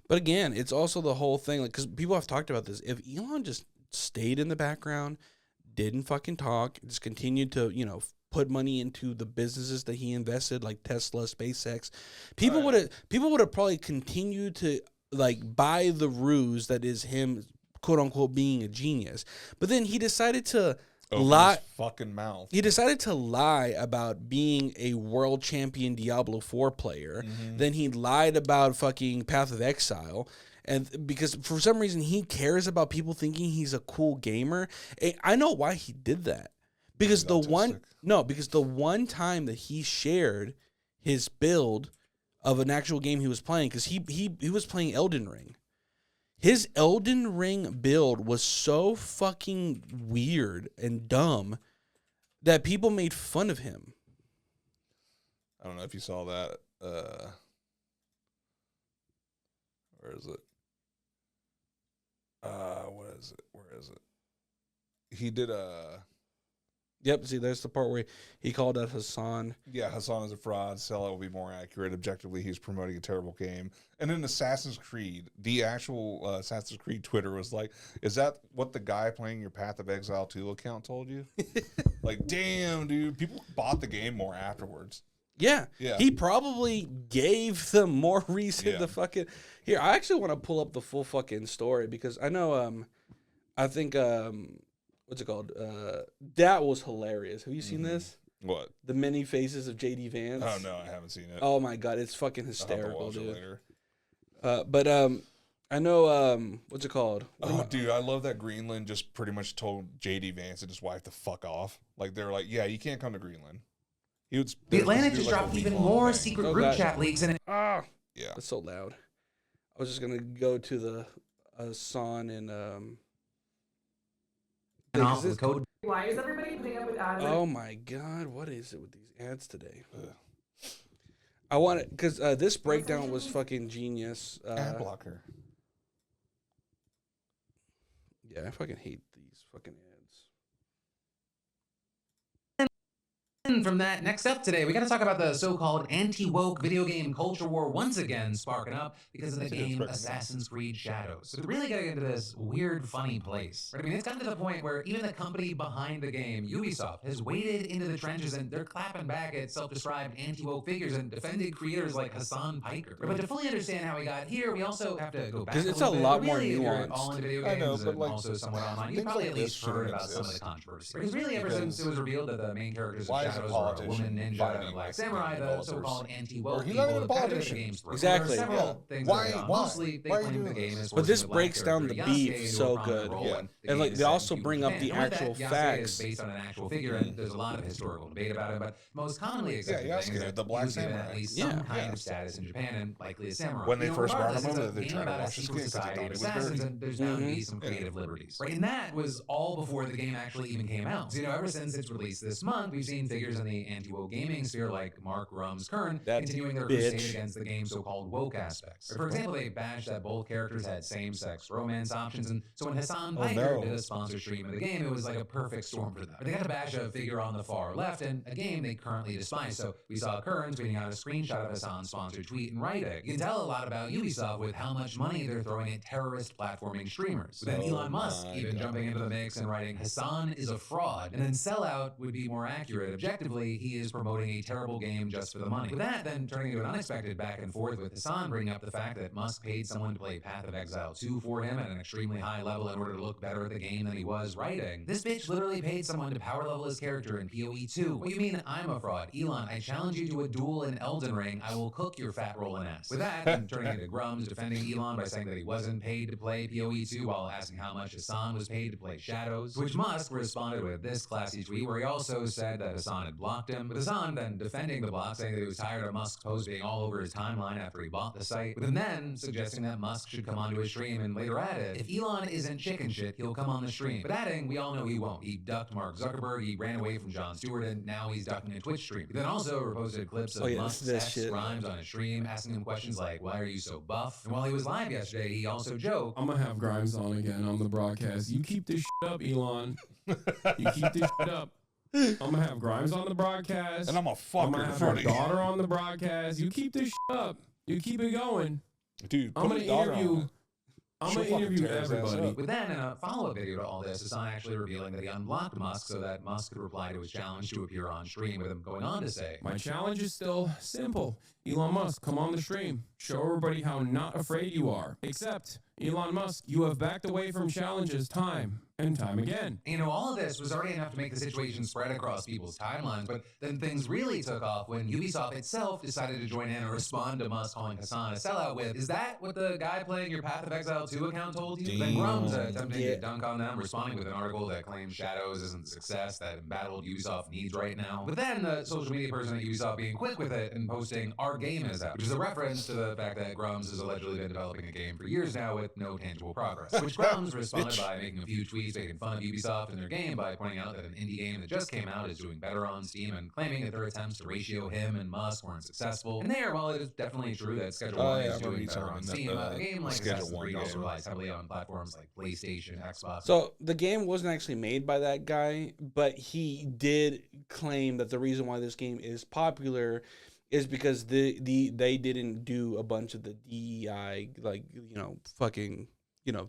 B: But again, it's also the whole thing, like, because people have talked about this. If Elon just stayed in the background, didn't fucking talk, just continued to, put money into the businesses that he invested, like Tesla, SpaceX, people would have probably continued to like buy the ruse that is him, quote unquote, being a genius. But then he decided to lie.
A: His fucking mouth.
B: He decided to lie about being a world champion Diablo 4 player.
A: Mm-hmm.
B: Then he lied about fucking Path of Exile. And because for some reason he cares about people thinking he's a cool gamer. I know why he did that. Because the one time that he shared his build of an actual game he was playing, because he was playing Elden Ring. His Elden Ring build was so fucking weird and dumb that people made fun of him.
A: I don't know if you saw that. Where is it? What is it? Where is it? He did a...
B: Yep, see, there's the part where he called out Hassan.
A: Yeah, Hassan is a fraud. Sell it will be more accurate. Objectively, he's promoting a terrible game. And then Assassin's Creed, the actual Assassin's Creed Twitter was like, is that what the guy playing your Path of Exile 2 account told you? Like, damn, dude. People bought the game more afterwards.
B: Yeah. He probably gave them more reason to fucking... Here, I actually want to pull up the full fucking story because I know, I think... what's it called? That was hilarious. Have you seen this?
A: What?
B: The Many Faces of J.D. Vance.
A: Oh, no, I haven't seen it.
B: Oh, my God. It's fucking hysterical,
A: I'll have to watch
B: dude.
A: it later.
B: But I know, what's it called?
A: Dude, I love that Greenland just pretty much told J.D. Vance and his wife to fuck off. Like, they were like, yeah, you can't come to Greenland.
C: The Atlantic just dropped even more secret group chat leaks. And
B: yeah.
A: That's
B: so loud. I was just going to go to the Hassan and...
C: off the code.
D: Why is everybody putting up with ads?
B: Oh my God, what is it with these ads today? I want it because this breakdown was fucking genius.
A: ad blocker.
B: Yeah, I fucking hate these fucking ads.
C: From that, next up today, we got to talk about the so-called anti-woke video game culture war once again sparking up because of the game Assassin's Creed Shadows. So they're really getting into this weird, funny place. Right? I mean, it's gotten to the point where even the company behind the game, Ubisoft, has waded into the trenches and they're clapping back at self-described anti-woke figures and defended creators like Hassan Piker. But to fully understand how we got here, we also have to go back
B: because it's a lot more
C: really,
B: nuanced.
C: All into video games, I know, but like, also somewhat online. You've probably at least heard about some of the controversy. Because really, ever since it was revealed that the main characters of Shadows were a woman ninja and a black samurai, the so-called anti-woke people have kind of the game's through.
B: Exactly.
C: There are several things going on. Mostly, they claim the game is
B: but this
C: forcing the
B: breaks
C: black
B: down the
C: character
B: beef
C: Yasuke
B: so
C: into a
B: good.
C: prominent role in the
B: And like
C: game
B: they
C: set
B: also
C: in
B: bring up
C: Japan.
B: the
C: And with
B: actual
C: that, Yasuke
B: facts.
C: is based on an actual figure, and there's a lot of historical debate about it. But most commonly accepted
A: Yasuke,
C: thing is that
A: the black
C: he was given
A: samurai.
C: at least some kind of status in Japan, and likely a samurai.
A: When they first brought him
C: regardless,
A: over,
C: it's a
A: they
C: game
A: tried to
C: about a
A: wash his
C: secret
A: skin 'cause they
C: society
A: thought
C: of
A: he was
C: assassins,
A: dirty.
C: and there's bound to be some creative liberties. Right, and that was all before the game actually even came out. So, ever since its release this month, we've seen figures in the anti-woke gaming sphere like Mark Rum's Kern
B: That
C: continuing their
B: bitch.
C: crusade against the game's so-called woke aspects. For example, they bashed that both characters had same-sex romance options, and so when Hassan Piker did a sponsor stream of the game, it was like a perfect storm for them. But they got to bash a figure on the far left, and a game they currently despise. So we saw Kern tweeting out a screenshot of Hassan's sponsored tweet and writing. You can tell a lot about Ubisoft with how much money they're throwing at terrorist platforming streamers. With then Elon Musk even jumping into the mix and writing, Hassan is a fraud, and then Sellout would be more accurate. Objectively, he is promoting a terrible game just for the money. With that, then turning into an unexpected back and forth with Hassan bringing up the fact that Musk paid someone to play Path of Exile 2 for him at an extremely high level in order to look better at the game than he was writing. This bitch literally paid someone to power level his character in PoE 2. What do you mean I'm a fraud? Elon, I challenge you to a duel in Elden Ring. I will cook your fat rolling ass. With that, then turning into Grums defending Elon by saying that he wasn't paid to play PoE 2 while asking how much Hassan was paid to play Shadows, which Musk responded with this classy tweet where he also said that Hassan had blocked him, with Hassan then defending the block, saying that he was tired of Musk's post being all over his timeline after he bought the site, with him then suggesting that Musk should come onto his stream and later added, if Elon isn't chicken shit, he'll come on the stream. But adding, we all know he won't. He ducked Mark Zuckerberg, he ran away from Jon Stewart, and now he's ducking a Twitch stream. He then also reposted clips of Musk's ex Grimes on his stream, asking him questions like, why are you so buff? And while he was live yesterday, he also joked,
E: I'm gonna have Grimes on again on the broadcast. You keep this shit up, Elon. You keep this shit up. I'm gonna have Grimes on the broadcast.
A: And I'm a fucker.
E: I'm gonna have her daughter on the broadcast. You keep this shit up. You keep it going.
A: Dude,
E: I'm gonna interview. I'm
A: She'll
E: gonna interview
A: fucking tear his ass
E: everybody.
A: up.
C: with then in a follow-up video to all this, Hassan actually revealing that he unblocked Musk so that Musk could reply to his challenge to appear on stream, with him going on to say,
E: My challenge is still simple. Elon Musk, come on the stream. Show everybody how not afraid you are. Except, Elon Musk, you have backed away from challenges time and time again.
C: you know, all of this was already enough to make the situation spread across people's timelines, but then things really took off when Ubisoft itself decided to join in and respond to Musk calling Hassan a sellout with, is that what the guy playing your Path of Exile 2 account told you? Then Grums attempting to dunk on them, responding with an article that claims Shadows isn't the success that embattled Ubisoft needs right now. But then the social media person at Ubisoft being quick with it and posting, our game is out, which is a reference to the fact that Grums has allegedly been developing a game for years now with no tangible progress. Which Grums responded by making a few tweets making fun of Ubisoft and their game by pointing out that an indie game that just came out is doing better on Steam and claiming that their attempts to ratio him and Musk weren't successful. And there, while it is definitely true that Schedule 1 is doing better on Steam, a game like Assassin's Creed also relies heavily on platforms like PlayStation, Xbox.
B: So the game wasn't actually made by that guy, but he did claim that the reason why this game is popular is because they didn't do a bunch of the DEI, like, fucking,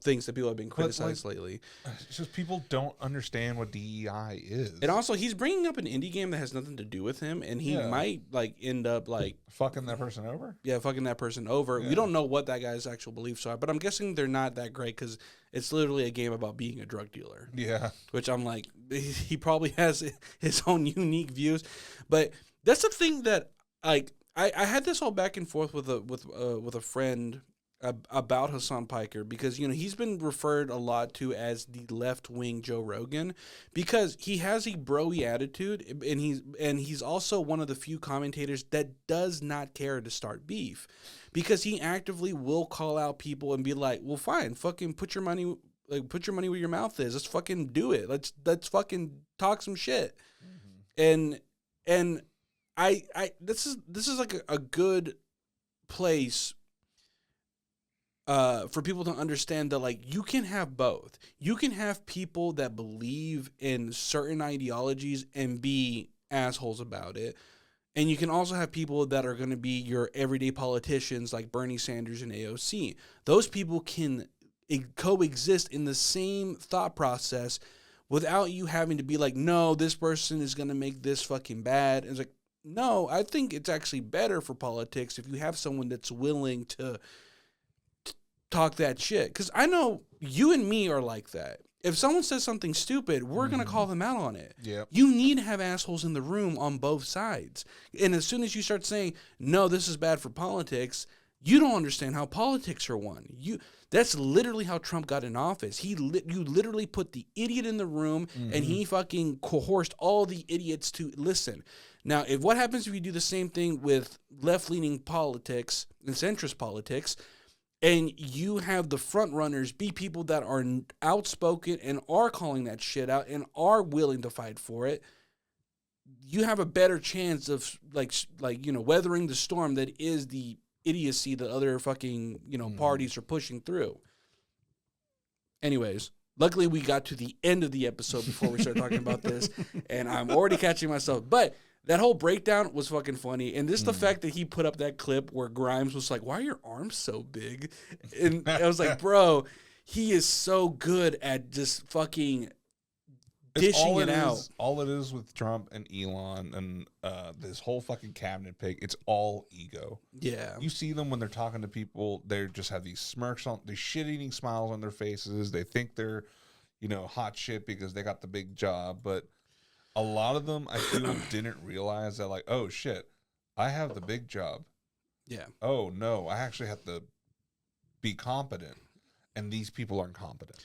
B: things that people have been criticized lately.
A: It's just people don't understand what DEI is.
B: And also, he's bringing up an indie game that has nothing to do with him, and he might, end up,
A: fucking that person over?
B: Yeah, fucking that person over.
A: Yeah.
B: We don't know what that guy's actual beliefs are, but I'm guessing they're not that great because it's literally a game about being a drug dealer.
A: Yeah.
B: Which I'm like, he probably has his own unique views. But that's the thing that, I had this all back and forth with a friend about Hassan Piker because, he's been referred a lot to as the left-wing Joe Rogan because he has a bro-y attitude, and he's also one of the few commentators that does not care to start beef because he actively will call out people and be like, well, fine, fucking put your money where your mouth is. Let's fucking do it. Let's fucking talk some shit. Mm-hmm. And I this is like a good place for people to understand that, like, you can have both. You can have people that believe in certain ideologies and be assholes about it. And you can also have people that are going to be your everyday politicians like Bernie Sanders and AOC. Those people can coexist in the same thought process without you having to be like, no, this person is going to make this fucking bad. And it's like, no, I think it's actually better for politics if you have someone that's willing to talk that shit. Because I know you and me are like that. If someone says something stupid, we're going to call them out on it.
A: Yep.
B: You need to have assholes in the room on both sides. And as soon as you start saying, no, this is bad for politics, you don't understand how politics are won. That's literally how Trump got in office. You literally put the idiot in the room, and he fucking coerced all the idiots to listen. Now, what happens if you do the same thing with left-leaning politics and centrist politics, and you have the front runners be people that are outspoken and are calling that shit out and are willing to fight for it? you have a better chance of like weathering the storm that is the idiocy that other fucking parties are pushing through. Anyways, luckily we got to the end of the episode before we started talking about this, and I'm already catching myself. But that whole breakdown was fucking funny, and just the fact that he put up that clip where Grimes was like, "Why are your arms so big?" And I was like, "Bro, he is so good at just fucking dishing it out."
A: All it is with Trump and Elon and this whole fucking cabinet pick, it's all ego.
B: Yeah.
A: You see them when they're talking to people, they just have these smirks on, these shit-eating smiles on their faces. They think they're, hot shit because they got the big job. But a lot of them, I feel, didn't realize that, like, oh, shit, I have the big job.
B: Yeah.
A: Oh, no, I actually have to be competent. And these people aren't competent.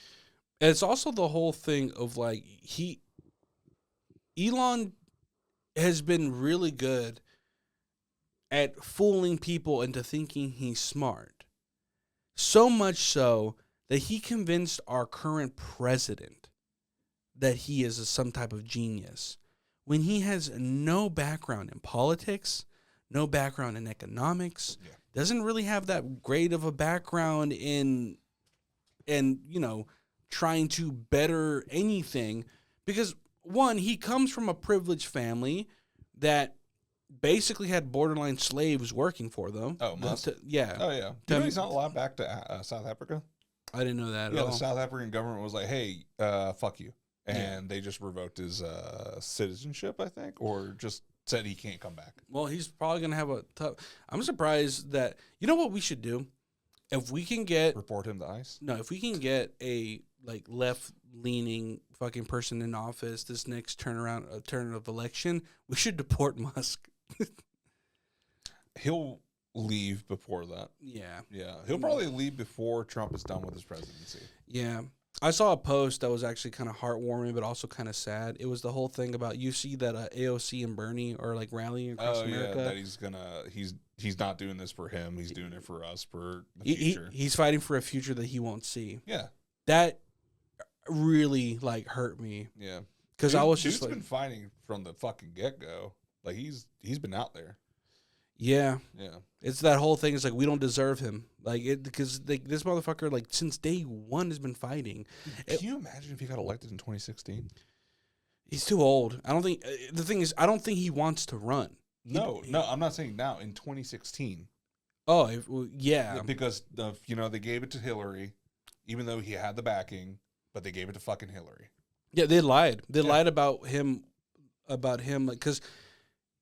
B: And it's also the whole thing of like Elon has been really good at fooling people into thinking he's smart. So much so that he convinced our current president that he is some type of genius when he has no background in politics, no background in economics, doesn't really have that great of a background in trying to better anything, because one, he comes from a privileged family that basically had borderline slaves working for them.
A: Oh, must?
B: Yeah.
A: Oh, yeah. He's not allowed back to South Africa?
B: I didn't know that at
A: Yeah,
B: all.
A: the South African government was like, hey, fuck you. And they just revoked his citizenship, I think, or just said he can't come back.
B: Well, he's probably going to have a tough... I'm surprised that... You know what we should do? If we can get...
A: Report him to ICE?
B: No, if we can get a left-leaning fucking person in office this next turn of election, we should deport Musk.
A: He'll leave before that.
B: Yeah.
A: Yeah. He'll probably leave before Trump is done with his presidency.
B: Yeah. I saw a post that was actually kind of heartwarming, but also kind of sad. It was the whole thing about, you see that AOC and Bernie are like rallying across America.
A: Yeah, that he's not doing this for him. He's doing it for us, for the future.
B: He's fighting for a future that he won't see.
A: Yeah.
B: That really hurt me.
A: Yeah.
B: Because I was just
A: been fighting from the fucking get-go. Like, he's been out there.
B: Yeah.
A: Yeah.
B: It's that whole thing. It's like, we don't deserve him. Because this motherfucker, since day one has been fighting.
A: Can you imagine if he got elected in 2016?
B: He's too old. I don't think, the thing is, I don't think he wants to run.
A: No, I'm not saying now, in 2016.
B: Oh, yeah.
A: Because, they gave it to Hillary, even though he had the backing, but they gave it to fucking Hillary.
B: Yeah, they lied. They lied about him, because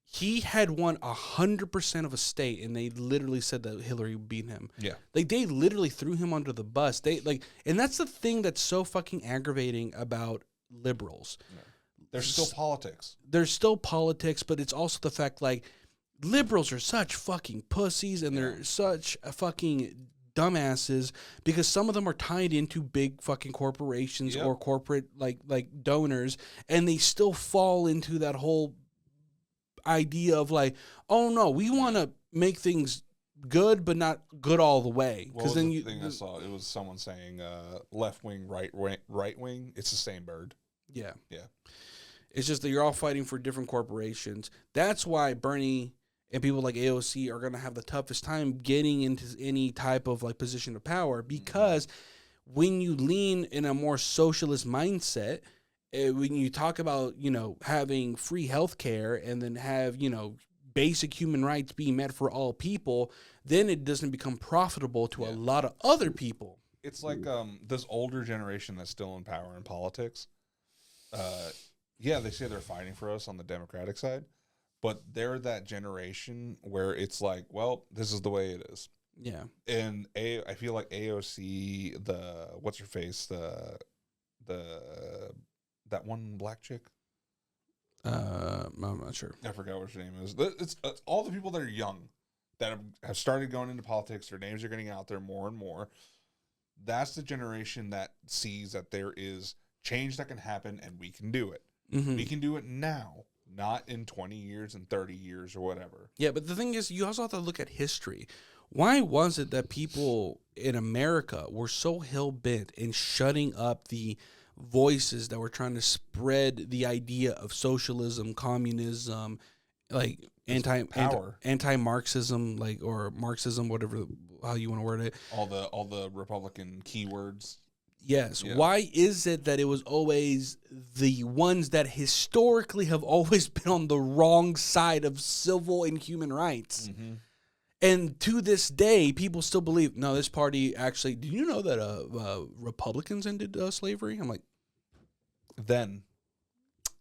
B: he had won 100% of a state, and they literally said that Hillary beat him.
A: Yeah.
B: They literally threw him under the bus. And that's the thing that's so fucking aggravating about liberals.
A: Yeah. There's still politics.
B: There's still politics, but it's also the fact, liberals are such fucking pussies, and they're such fucking dumbasses, because some of them are tied into big fucking corporations or corporate like donors, and they still fall into that whole idea of oh no, we want to make things good, but not good all the way.
A: Because then the thing I saw, it was someone saying left wing, right wing. It's the same bird.
B: Yeah.
A: Yeah.
B: It's just that you're all fighting for different corporations. That's why Bernie and people like AOC are going to have the toughest time getting into any type of position of power, because when you lean in a more socialist mindset, when you talk about, having free health care and then have, basic human rights being met for all people, then it doesn't become profitable to a lot of other people.
A: It's like this older generation that's still in power in politics. They say they're fighting for us on the Democratic side, but they're that generation where it's like, well, this is the way it is.
B: Yeah. And
A: I feel like AOC, what's her face, that one black chick.
B: I'm not sure.
A: I forgot what her name is. It's all the people that are young that have started going into politics. Their names are getting out there more and more. That's the generation that sees that there is change that can happen, and we can do it. Mm-hmm. We can do it now, not in 20 years and 30 years or whatever.
B: Yeah, but the thing is, you also have to look at history. Why was it that people in America were so hell-bent in shutting up the voices that were trying to spread the idea of socialism, communism, like anti-Marxism, like, or Marxism, whatever, how you want to word it.
A: All the Republican keywords.
B: Yes.
A: Yeah.
B: Why is it that it was always the ones that historically have always been on the wrong side of civil and human rights?
A: Mm-hmm.
B: And to this day, people still believe, no, this party actually, do you know that Republicans ended slavery? I'm like,
A: Then.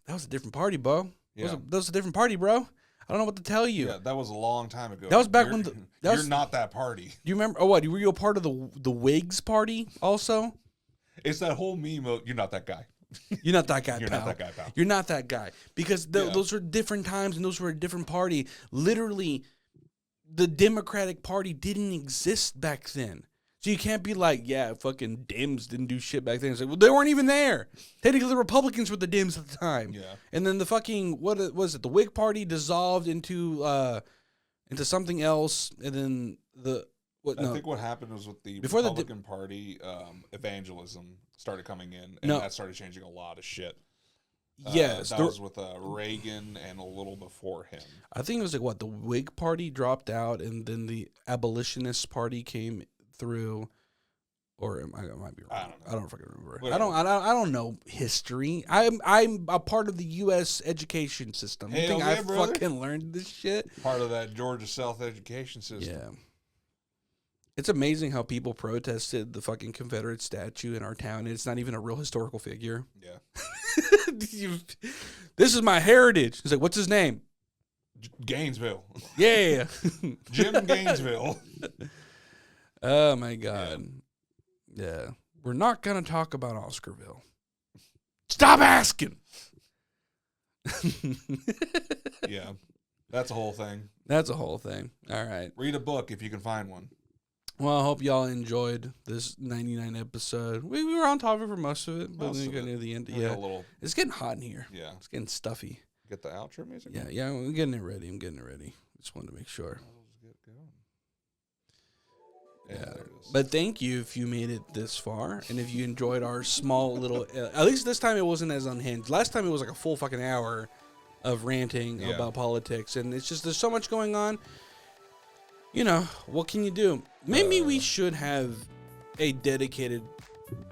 B: that was a different party, bro.
A: Yeah.
B: That was a different party, bro. I don't know what to tell you.
A: Yeah, that was a long time ago.
B: That was back when
A: you're not that party.
B: Do you remember? Oh, what? Were you a part of the Whigs party also?
A: It's that whole meme of, you're not that guy.
B: You're not that guy,
A: You're
B: pal.
A: not that guy, pal.
B: You're not that guy. Because those were different times and those were a different party. Literally, the Democratic Party didn't exist back then. So you can't be like, yeah, fucking Dems didn't do shit back then. It's like, well, they weren't even there. Technically, the Republicans were the Dems at the time.
A: Yeah.
B: And then the fucking, what was it? The Whig Party dissolved into something else. And then
A: I think what happened was with the
B: Before the
A: Republican Party, evangelism started coming in, and that started changing a lot of shit.
B: Yes.
A: That was with Reagan and a little before him.
B: I think it was like, what, the Whig Party dropped out, and then the Abolitionist Party came through, or I might be wrong. I don't fucking remember.
A: Whatever.
B: I don't know history. I'm a part of the U.S. education system. You think I fucking learned this shit?
A: Part of that Georgia South education system.
B: Yeah. It's amazing how people protested the fucking Confederate statue in our town, and it's not even a real historical figure.
A: Yeah.
B: This is my heritage. It's like, what's his name?
A: Gainesville.
B: Yeah.
A: Jim Gainesville.
B: Oh, my God. Yeah. We're not going to talk about Oscarville. Stop asking.
A: Yeah. That's a whole thing.
B: That's a whole thing. All right.
A: Read a book if you can find one.
B: Well, I hope y'all enjoyed this 99 episode. We were on topic for most of it, but
A: Most
B: then we
A: of
B: got
A: it.
B: near the end.
A: We
B: Yeah.
A: got a little,
B: It's getting hot in here.
A: yeah.
B: It's getting stuffy.
A: Get the outro music?
B: Yeah, I'm getting it ready. Just wanted to make sure.
A: Let's get going.
B: Yeah.
A: There it is.
B: But thank you if you made it this far, and if you enjoyed our small little. At least this time it wasn't as unhinged. Last time it was like a full fucking hour of ranting about politics, and it's just there's so much going on. You know, what can you do? Maybe we should have a dedicated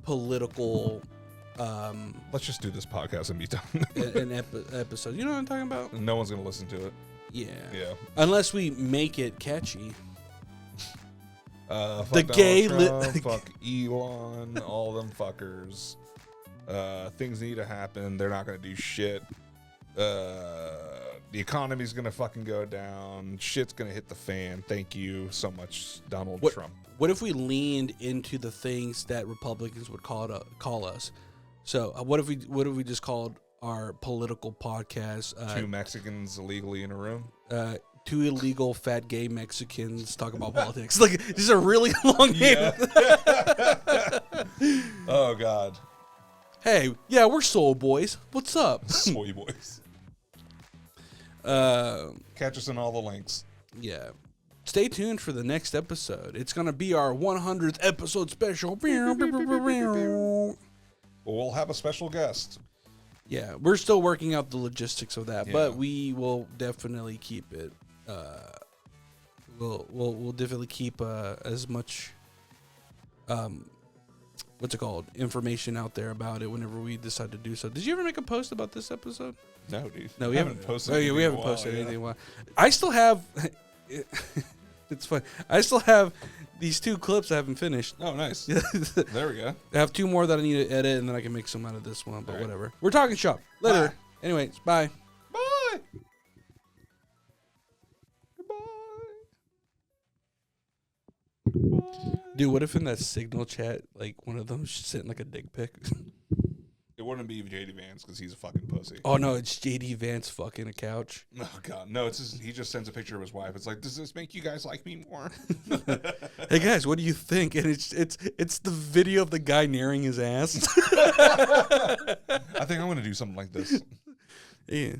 B: political.
A: Let's just do this podcast and be done.
B: Episode. You know what I'm talking about?
A: No one's gonna listen to it.
B: Yeah.
A: Yeah.
B: Unless we make it catchy.
A: Fuck
B: The
A: Donald
B: gay
A: Trump, fuck Elon, all them fuckers. Things need to happen. They're not gonna do shit. The economy's gonna fucking go down. Shit's gonna hit the fan. Thank you so much, Donald Trump.
B: What if we leaned into the things that Republicans would call us? So what if we just called our political podcast
A: Two Mexicans illegally in a room.
B: Two illegal fat gay Mexicans talk about politics? Like, this is a really long name.
A: Yeah. Oh God.
B: Hey, yeah, we're soul boys. What's up?
A: Soy boys. Catch us in all the links.
B: Yeah. Stay tuned for the next episode. It's going to be our 100th episode special.
A: We'll have a special guest.
B: Yeah, we're still working out the logistics of that,
A: Yeah.
B: but we will definitely keep it. We'll definitely keep as much what's it called, information out there about it whenever we decide to do so. Did you ever make a post about this episode?
A: No, dude.
B: No, we haven't
A: posted.
B: Oh, yeah, we
A: anything
B: haven't
A: in a while,
B: posted
A: yeah.
B: anything. In a while. I still have. It's fun. I still have these 2 clips I haven't finished.
A: Oh, nice.
B: I
A: There we go.
B: have 2 more that I need to edit, and then I can make some out of this one. But
A: All right.
B: whatever. We're talking shop later.
A: Bye.
B: Anyways, bye.
A: Bye. Goodbye.
B: Dude, what if in that signal chat, like, one of them sent like a dick pic?
A: It wouldn't be JD Vance because he's a fucking pussy.
B: Oh no, it's JD Vance fucking a couch.
A: Oh God, no! It's just, he just sends a picture of his wife. It's like, does this make you guys like me more?
B: Hey guys, what do you think? And it's the video of the guy nearing his ass.
A: I think I'm gonna do something like this.
B: Yeah.